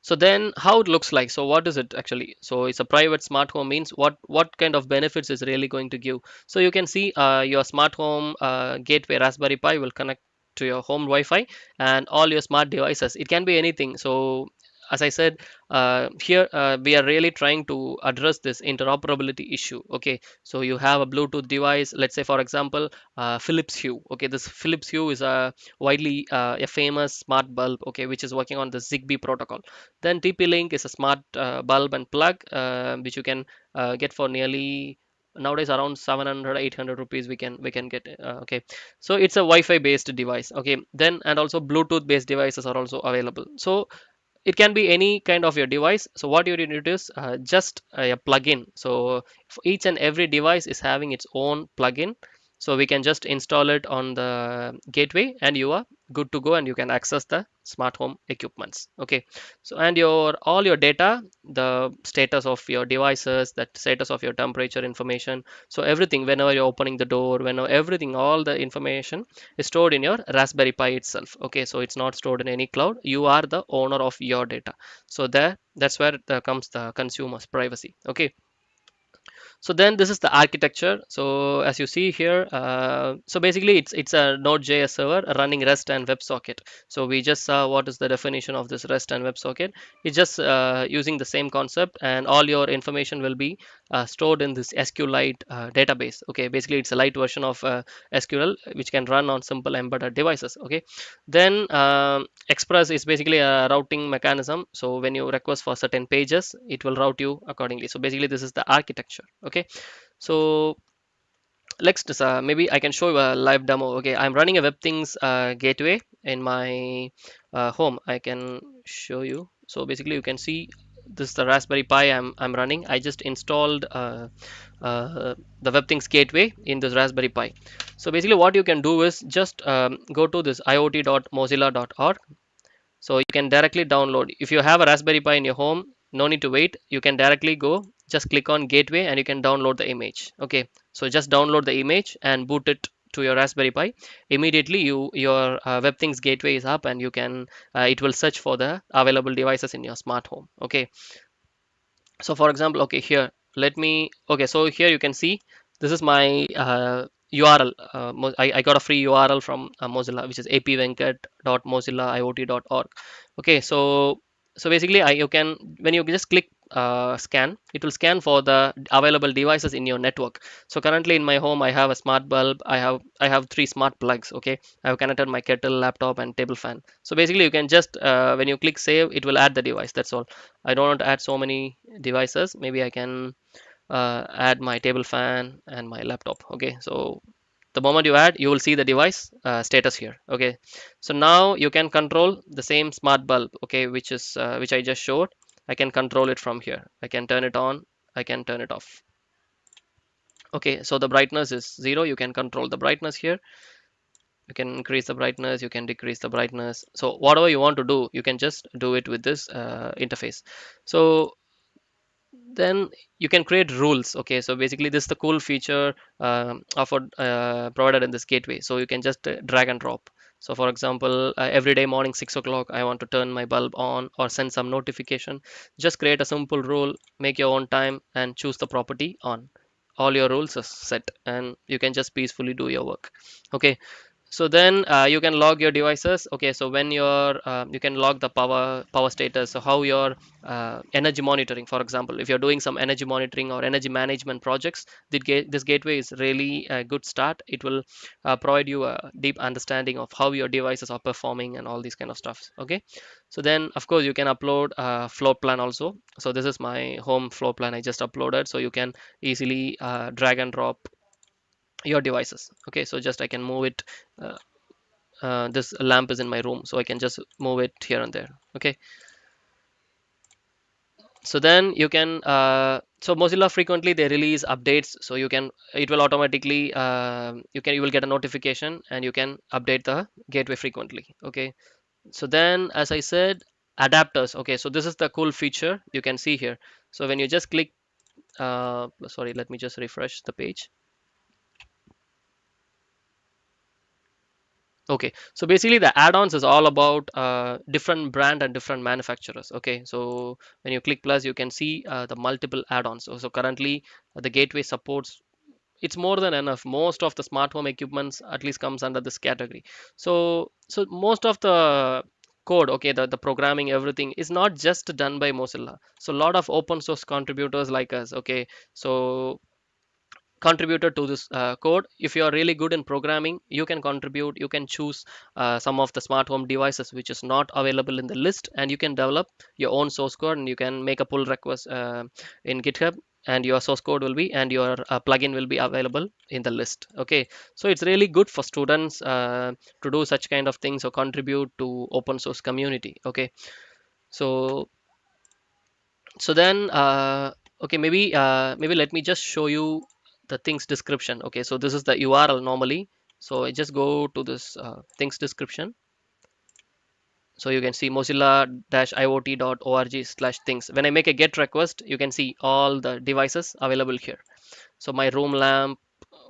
so then how it looks like. So what is it actually? So it's a private smart home, means what kind of benefits is really going to give. So you can see your smart home gateway Raspberry Pi will connect to your home Wi-Fi and all your smart devices. It can be anything. So as I said, here we are really trying to address this interoperability issue. Okay, so you have a Bluetooth device, let's say for example Philips Hue. Okay, this Philips Hue is a widely a famous smart bulb, okay, which is working on the Zigbee protocol. Then TP-Link is a smart bulb and plug which you can get for nearly nowadays around 700 800 rupees we can get. Okay, so it's a Wi-Fi based device. Okay, then and also Bluetooth based devices are also available. So it can be any kind of your device. So what you need to do is just a plugin. So each and every device is having its own plugin. So we can just install it on the gateway and you are good to go and you can access the smart home equipments. Okay, so and your all your data, the status of your devices, the status of your temperature information, so everything, whenever you're opening the door, whenever everything, all the information is stored in your Raspberry Pi itself. Okay, so it's not stored in any cloud. You are the owner of your data. So that's where comes the consumer's privacy. Okay, so then this is the architecture. So as you see here, so basically it's a Node.js server running REST and WebSocket. So we just saw what is the definition of this REST and WebSocket. It's just using the same concept, and all your information will be stored in this SQLite database. Okay, basically it's a light version of SQL which can run on simple embedded devices. Okay, then Express is basically a routing mechanism. So when you request for certain pages, it will route you accordingly. So basically this is the architecture. Okay, so let's just, maybe I can show you a live demo. Okay, I'm running a WebThings gateway in my home. I can show you. So basically you can see this is the Raspberry Pi I'm running. I just installed the WebThings gateway in this Raspberry Pi. So basically what you can do is just go to this iot.mozilla.org. So you can directly download. If you have a Raspberry Pi in your home, no need to wait. You can directly go, just click on gateway and you can download the image. Okay, so just download the image and boot it to your Raspberry Pi. Immediately your WebThings gateway is up and you can it will search for the available devices in your smart home. Okay, so for example, okay, here let me, okay, so here you can see this is my URL. I got a free URL from Mozilla, which is apvenkat.mozillaIoT.org. Okay, so basically you can, when you just click scan, it will scan for the available devices in your network. So currently in my home I have a smart bulb, I have three smart plugs. Okay, I have connected my kettle, laptop and table fan. So basically you can just when you click save, it will add the device. That's all. I don't want to add so many devices. Maybe I can add my table fan and my laptop. Okay, so the moment you add, you will see the device status here. Okay, so now you can control the same smart bulb. Okay, which I just showed. I can control it from here. I can turn it on, I can turn it off. Okay, so the brightness is 0. You can control the brightness here. You can increase the brightness, you can decrease the brightness. So whatever you want to do, you can just do it with this interface. So then you can create rules. Okay, so basically this is the cool feature offered provided in this gateway. So you can just drag and drop. So for example, every day morning 6 o'clock I want to turn my bulb on or send some notification. Just create a simple rule, make your own time and choose the property on. All your rules are set and you can just peacefully do your work. Okay, so then you can log your devices. Okay, so when you're you can log the power status. So how your energy monitoring, for example, if you're doing some energy monitoring or energy management projects, this gateway is really a good start. It will provide you a deep understanding of how your devices are performing and all these kind of stuff. Okay, so then of course you can upload a floor plan also. So this is my home floor plan I just uploaded. So you can easily drag and drop your devices. Okay, so just I can move it. This lamp is in my room, so I can just move it here and there. Okay, so then you can so Mozilla frequently they release updates, so you can, it will automatically you will get a notification and you can update the gateway frequently. Okay, so then as I said, adapters. Okay, so this is the cool feature you can see here. So when you just click sorry, let me just refresh the page. Okay, so basically the add-ons is all about different brand and different manufacturers. Okay, so when you click plus, you can see the multiple add-ons. So currently the gateway supports, it's more than enough. Most of the smart home equipments at least comes under this category. So most of the code, okay, the programming, everything is not just done by Mozilla. So a lot of open source contributors like us. Okay, so contributed to this code. If you are really good in programming, you can contribute, you can choose some of the smart home devices which is not available in the list, and you can develop your own source code and you can make a pull request in GitHub, and your source code will be, and your plugin will be available in the list. Okay, so it's really good for students to do such kind of things or contribute to open source community. Okay, so then okay, maybe let me just show you the things description. Okay, so this is the URL normally. So I just go to this things description. So you can see mozilla-iot.org/things. When I make a get request, you can see all the devices available here. So my room lamp,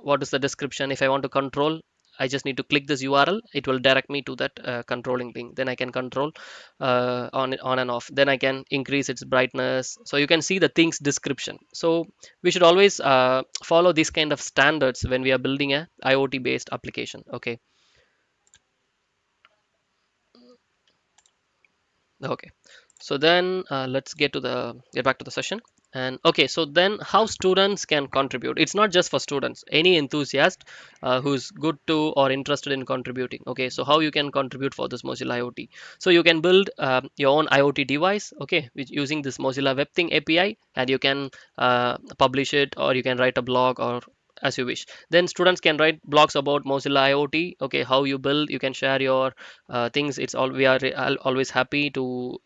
what is the description? If I want to control, I just need to click this URL. It will direct me to that controlling thing. Then I can control on and off. Then I can increase its brightness. So you can see the things description. So we should always follow these kind of standards when we are building a IoT based application. Okay. Okay, so then let's get back to the session. And okay, so then how students can contribute? It's not just for students. Any enthusiast who's good to or interested in contributing. Okay, so how you can contribute for this Mozilla IoT? So you can build your own IoT device. Okay, using this Mozilla WebThing API, and you can publish it, or you can write a blog, or as you wish. Then students can write blogs about Mozilla IoT. Okay, how you build. You can share your things. It's all we are always happy to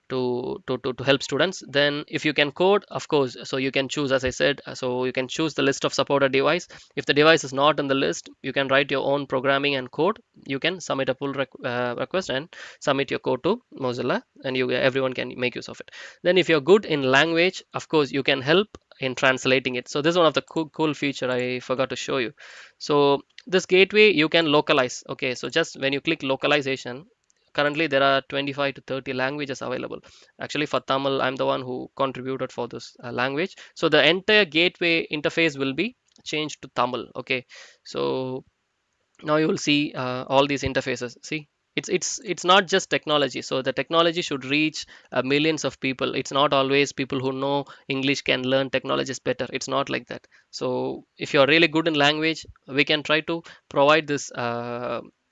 to help students. Then if you can code, of course, so you can choose, as I said, so you can choose the list of supported device. If the device is not in the list, you can write your own programming and code. You can submit a pull request and submit your code to Mozilla, and everyone can make use of it. Then if you're good in language, of course you can help in translating it. So this is one of the cool feature I forgot to show you. So this gateway you can localize. Okay, so just when you click localization, currently there are 25 to 30 languages available. Actually for Tamil, I'm the one who contributed for this language. So the entire gateway interface will be changed to Tamil. Okay, so now you will see all these interfaces. See, it's not just technology. So the technology should reach millions of people. It's not always people who know English can learn technologies better. It's not like that. So if you're really good in language, we can try to provide this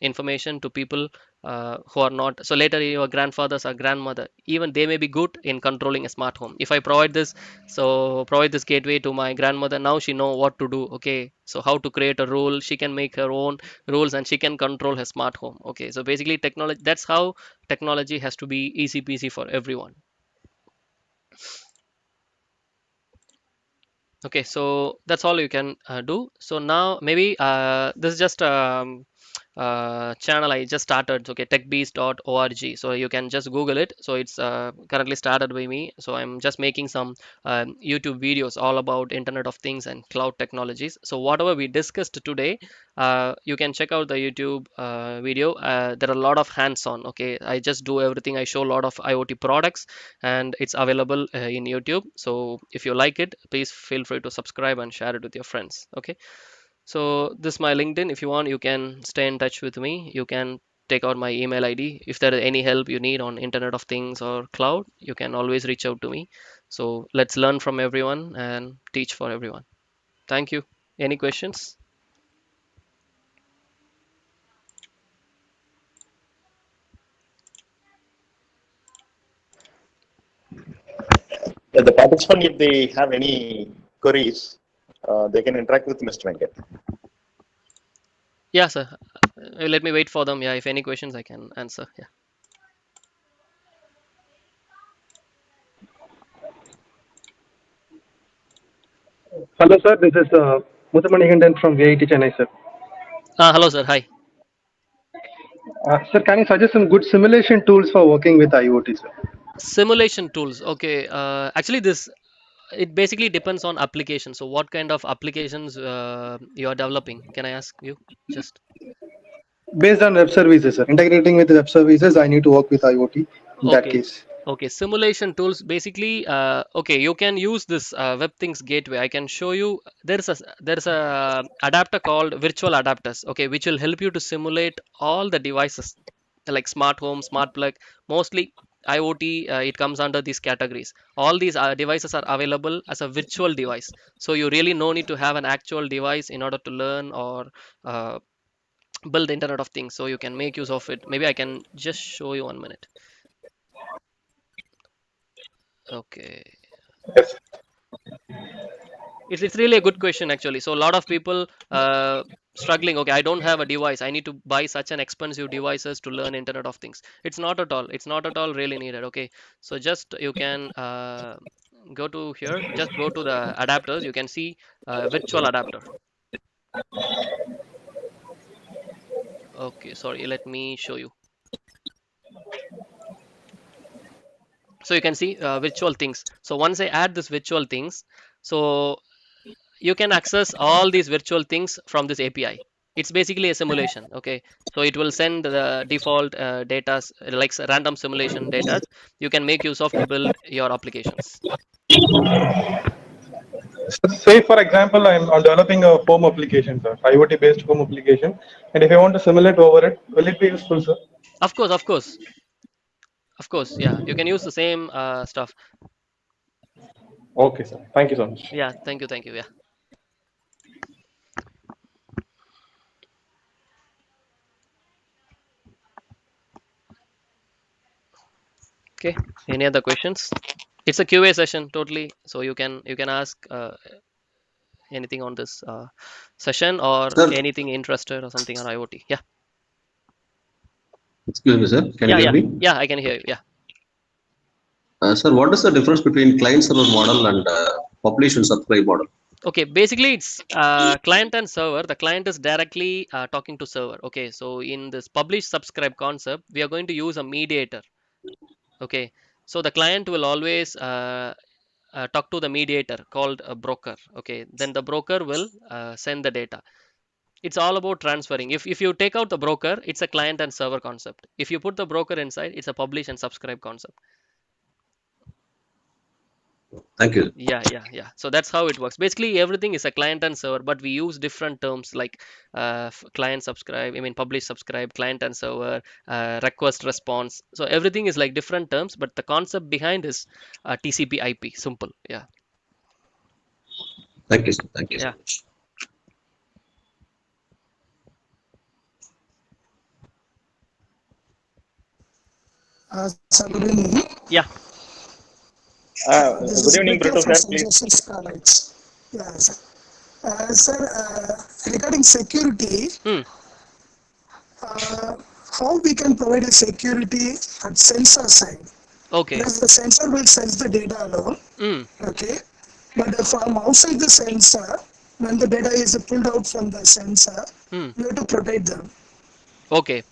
information to people who are not. So later your grandfathers or grandmother, even they may be good in controlling a smart home. If I provide this gateway to my grandmother, now she know what to do. Okay, so how to create a rule, she can make her own rules, and she can control her smart home. Okay, so basically technology, that's how technology has to be easy peasy for everyone. Okay, so that's all you can do. So now maybe this is just channel I just started. Okay, techbeast.org. So you can just Google it. So it's currently started by me. So I'm just making some YouTube videos all about Internet of Things and cloud technologies. So whatever we discussed today, you can check out the YouTube video. There are a lot of hands-on. Okay, I just do everything. I show a lot of IoT products, and it's available in YouTube. So if you like it, please feel free to subscribe and share it with your friends. Okay, so this is my LinkedIn. If you want, you can stay in touch with me. You can take out my email ID. If there is any help you need on Internet of Things or cloud, you can always reach out to me. So let's learn from everyone and teach for everyone. Thank you. Any questions? The participant, if they have any queries, they can interact with Mr. Venkat. Yeah, sir. Let me wait for them. Yeah, if any questions, I can answer. Yeah. Hello, sir. This is Muthumanikandan from VIT Chennai, sir. Hello, sir. Hi. Sir, can you suggest some good simulation tools for working with IoT, sir? Simulation tools. Okay. Actually, this it basically depends on application. So what kind of applications you are developing? Can I ask you? Just Based on web services, sir. Integrating with web services, I need to work with IoT in that okay. case. Okay, simulation tools basically. Okay, you can use this WebThings gateway. I can show you. There's a adapter called virtual adapters. Okay, which will help you to simulate all the devices like smart home, smart plug. Mostly IoT. It comes under these categories. All these devices are available as a virtual device. So you really no need to have an actual device in order to learn or uh, build the Internet of Things. So you can make use of it. Maybe I can just show you 1 minute. Okay. Yes. It's really a good question actually. So a lot of people struggling. Okay, I don't have a device. I need to buy such an expensive devices to learn Internet of Things. It's not at all. It's not at all really needed. Okay, so just you can go to here, just go to the adapters. You can see virtual adapter. Okay, sorry, let me show you. So you can see virtual things. So once I add this virtual things, so you can access all these virtual things from this API. It's basically a simulation. Okay, so it will send the default data like random simulation data. You can make use of to build your applications. Say for example, I'm developing a home application, sir, IoT based home application, and if I want to simulate over it, will it be useful, sir? Of course, of course, of course. Yeah, you can use the same stuff. Okay, sir. Thank you so much. Yeah, thank you, thank you. Yeah. Okay. Any other questions? It's a QA session totally, so you can ask anything on this session or Sir, anything interested or something on IoT. Yeah, excuse me, sir. Can you yeah, hear yeah, me? yeah. I can hear you. Yeah. Sir, what is the difference between client server model and publish and subscribe model? Okay. Basically, it's client and server. The client is directly talking to server. Okay. So in this publish subscribe concept, we are going to use a mediator. Okay. So the client will always talk to the mediator called a broker. Okay. Then the broker will send the data. It's all about transferring. If you take out the broker, it's a client and server concept. If you put the broker inside, it's a publish and subscribe concept. Thank you. Yeah. So that's how it works. Basically, everything is a client and server, but we use different terms like client subscribe, I mean publish subscribe, client and server, request response. So everything is like different terms, but the concept behind is TCP IP. Simple. Yeah. Thank you, sir. Thank you so Yeah. much. Sir, good evening. Yeah. This Good is evening, Vidya Brito from sir, St. please. Joseph's College. Yeah, sir. Sir, regarding security, Hmm. how we can provide a security at sensor side? Okay. Because the sensor will sense the data alone, Hmm. okay? But from outside the sensor, when the data is pulled out from the sensor, Hmm. we have to protect them. Okay.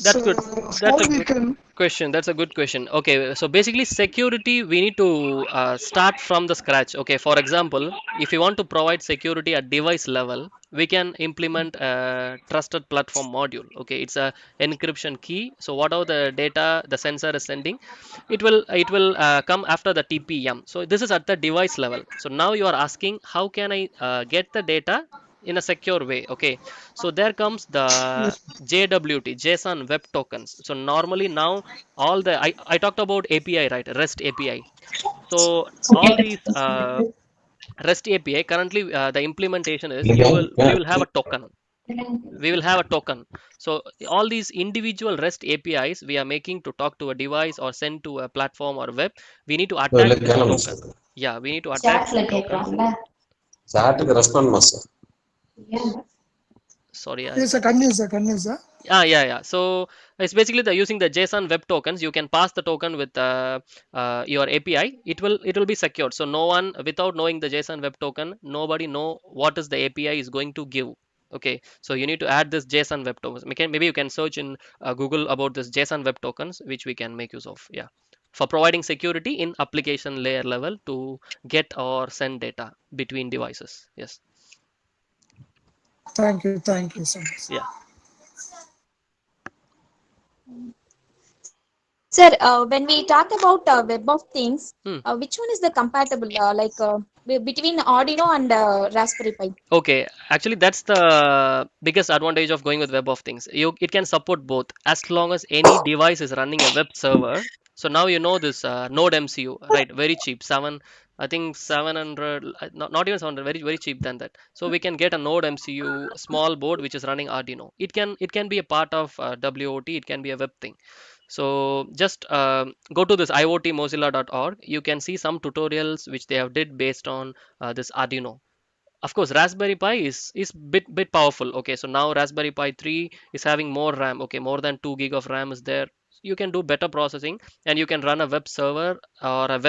So That's good. how That's a we good can? question. That's a good question. Okay, so basically security we need to start from the scratch. Okay, for example, if you want to provide security at device level, we can implement a trusted platform module. Okay, it's a encryption key. So whatever the data the sensor is sending, it will come after the TPM. So this is at the device level. So now you are asking how can I get the data in a secure way. Okay, so there comes the JWT, JSON Web Tokens. So normally now all the I talked about API, right? REST API. So all these REST API currently the implementation is we will have a token. We will have a token. So all these individual REST APIs we are making to talk to a device or send to a platform or web, we need to attach this token. Yeah, we need to attach Chatல this token. கேட்கலாம்ல Chat respond must, sir. Sorry, Yes, sir. Continue, sir. yeah. So it's basically the using the JSON web tokens. You can pass the token with your API. It will be secured. So no one without knowing the JSON web token, nobody know what is the API is going to give. Okay, so you need to add this JSON web tokens. Maybe you can search in Google about this JSON web tokens, which we can make use of. Yeah, for providing security in application layer level to get or send data between devices. Yes. Thank you so much. Yeah. Sir, when we talk about Web of Things, Hmm. which one is the compatible, between Arduino and Raspberry Pi? Okay, actually that's the biggest advantage of going with Web of Things. It can support both as long as any device is running a web server. So now you know this Node MCU, right? Very cheap, I think 700, not even 700, very cheap than that. So we can get a Node MCU small board which is running Arduino. It can be a part of WOT. It can be a web thing. So just go to this iotmozilla.org. You can see some tutorials which they have did based on this Arduino. Of course, Raspberry Pi is bit powerful. Okay, so now Raspberry Pi 3 is having more RAM. Okay, more than 2 gig of RAM is there. You can do better processing and you can run a web server or a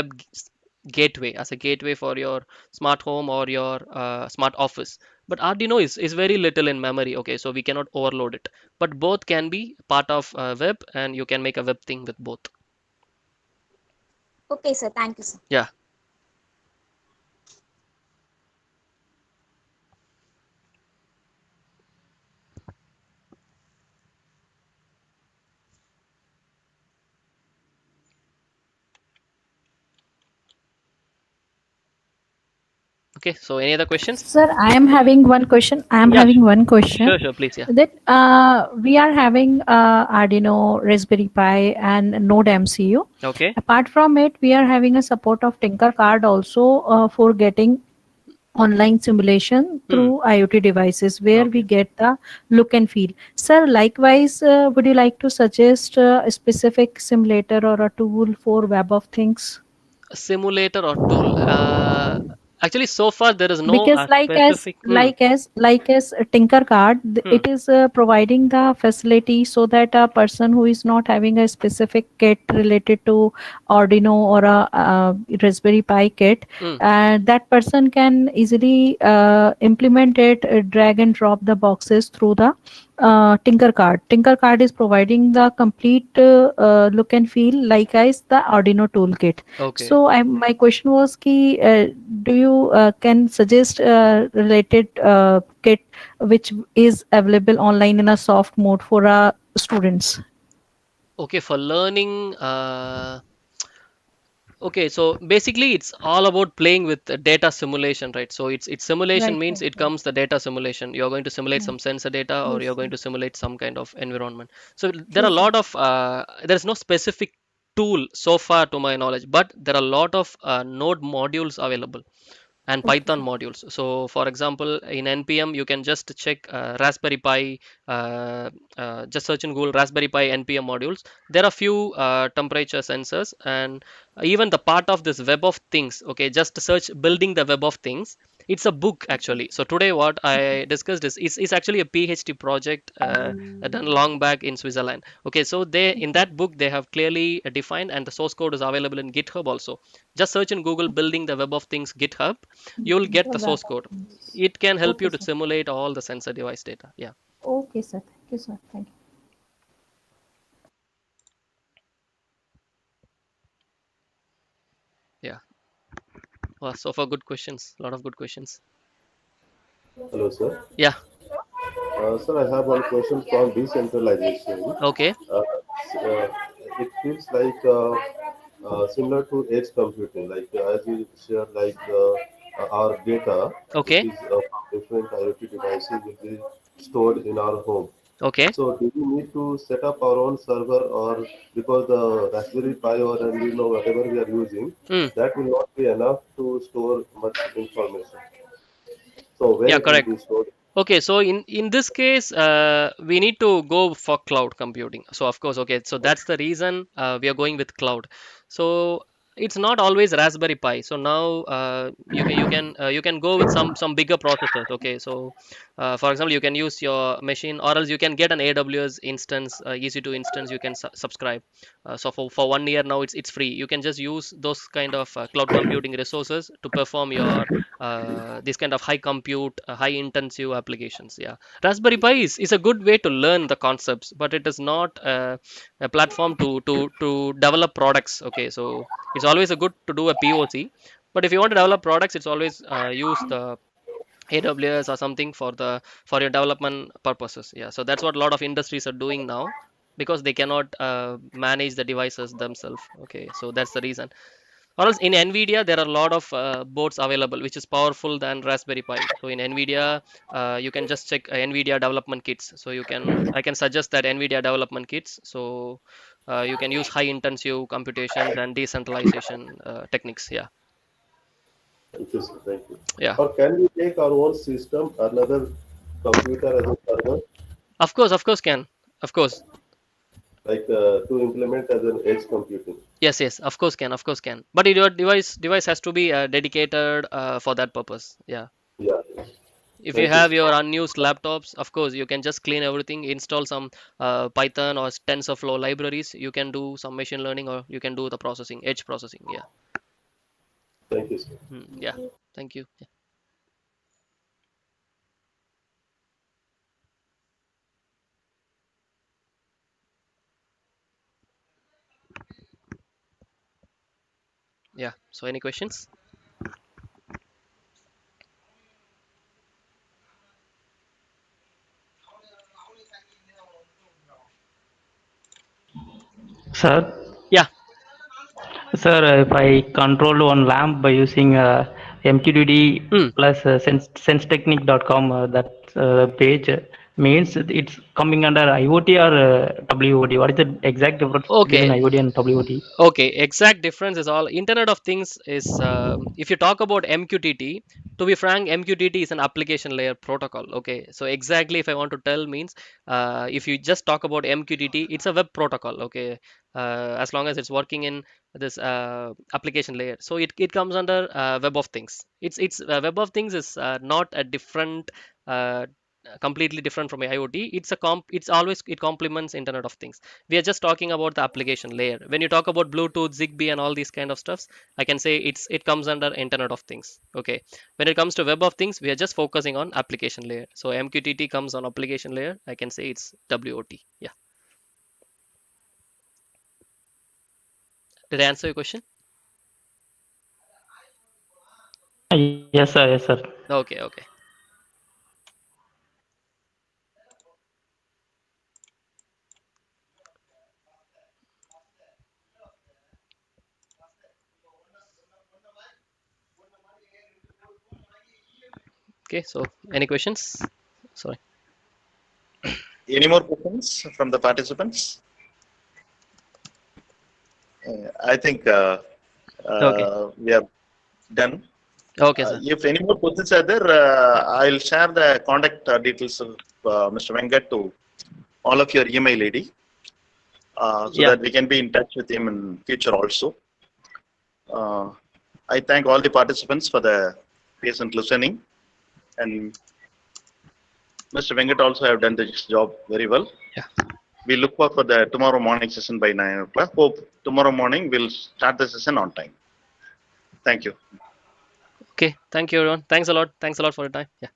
gateway, as a gateway for your smart home or your smart office. But Arduino is very little in memory, okay, so we cannot overload it. But both can be part of web, and you can make a web thing with both. Okay, sir. Thank you, sir. Yeah. Okay, so any other questions? Sir, I am having one question. I am Yeah, having one question sure, please. Yeah. that we are having Arduino, Raspberry Pi, and Node MCU. Okay. Apart from it, we are having a support of Tinkercad also for getting online simulation through IoT devices where we Okay. get the look and feel. Sir, likewise, would you like to suggest a specific simulator or a tool for Web of Things? A simulator or tool? Actually, so far there is no Because specific. like as a Tinkercad, Hmm. it is providing the facility so that a person who is not having a specific kit related to Arduino or a Raspberry Pi kit, Hmm. that person can easily implement it, drag and drop the boxes through the Tinkercad. Tinkercad is providing the complete look and feel like as the Arduino toolkit. Okay. So my question was ki, do you can suggest related kit which is available online in a soft mode for students? Okay, for learning, okay, so basically it's all about playing with the data simulation, right? So it's simulation Right, means right, it right. comes the data simulation. You're going to simulate Yeah. some sensor data, or Yes, you're going sir. to simulate some kind of environment. So there True, are a sir. lot of there's no specific tool so far to my knowledge, but there are a lot of node modules available and Okay, Python sir. modules. So, for example, in NPM, you can just check Raspberry Pi, just search in Google Raspberry Pi NPM modules. There are few temperature sensors, and even the part of this Web of Things. Okay, just search building the Web of Things. It's a book actually. So today, what I discussed is actually a PhD project done long back in Switzerland. Okay, so they in that book they have clearly defined, and the source code is available in GitHub also. Just search in Google building the Web of Things GitHub, you will get The the Web source of code. Things. It can help Okay, you to sir. simulate all the sensor device data. Yeah. Okay, sir. Thank you, sir. Thank you. Yeah. Well, so far good questions, a lot of good questions. Hello, sir. Yeah. Sir, I have one question from decentralization. Okay. It feels like similar to edge computing, like as we share, like our data, which Okay. is from different IoT devices, will be stored in our home. Okay. So, do we need to set up our own server, or because the Raspberry Pi or whatever we are using, Hmm. that will not be enough to store much information. So, where Yeah, it will correct. be stored? Okay, so in this case, we need to go for cloud computing. So of course, okay, so that's the reason we are going with cloud. So it's not always Raspberry Pi. So now you can go with some bigger processors. Okay, so for example, you can use your machine, or else you can get an AWS instance, EC2 instance. You can subscribe. So for 1 year now, it's free. You can just use those kind of cloud computing resources to perform your this kind of high compute, high intensive applications. Yeah, Raspberry Pi is a good way to learn the concepts, but it is not a platform to develop products. Okay, so it's always a good to do a POC, but if you want to develop products, it's always use the AWS or something for your development purposes. Yeah, so that's what a lot of industries are doing now, because they cannot manage the devices themselves. Okay, so that's the reason. Or else in NVIDIA, there are a lot of boards available, which is powerful than Raspberry Pi. So in NVIDIA, you can just check NVIDIA development kits. So I can suggest that NVIDIA development kits. So you can use high intensive computations and decentralization techniques. Yeah, Thank you, sir. Thank you. yeah. Or can we take our own system, another computer as a server, Of course, can. Of course. like to implement as an edge computing? Yes, of course can, of course can. But your device has to be dedicated for that purpose. Yeah. Yeah. If you Thank you, have sir. your unused laptops, of course you can just clean everything, install some Python or TensorFlow libraries. You can do some machine learning, or you can do the processing, edge processing. Yeah. Thank you, sir. Yeah, thank you. Yeah. Yeah. So any questions? Sir, Yeah. sir, if I control one lamp by using MQTT Hmm. plus sensetechnique.com, that page means it's coming under IoT or WOT. What is the exact difference between Okay. IoT and WOT? Okay, exact difference is all Internet of Things is if you talk about MQTT, to be frank, MQTT is an application layer protocol. Okay, so exactly if I want to tell means if you just talk about MQTT, it's a web protocol. Okay, as long as it's working in this application layer, so it comes under Web of Things. It's Web of Things is not a different. Completely different from IoT. It's always it complements Internet of Things. We are just talking about the application layer. When you talk about Bluetooth, Zigbee, and all these kind of stuffs, I can say it comes under Internet of Things. Okay, when it comes to Web of Things, we are just focusing on application layer. So MQTT comes on application layer. I can say it's WOT. Yeah. Did I answer your question? Yes, sir. Yes, sir. Okay. Okay. Okay. So any questions? Sorry. Any more questions from the participants? I think Okay. we are done. Okay, sir. If any more questions are there, I'll share the contact details of Mr. Venkat to all of your email ID so Yeah. that we can be in touch with him in future also. I thank all the participants for the patient listening, and Mr. Venkat also have done this job very well. Yeah. We look for the tomorrow morning session by 9 o'clock. Hope tomorrow morning we'll start the session on time. Thank you. Okay. Thank you, everyone. Thanks a lot. Thanks a lot for your time. Yeah.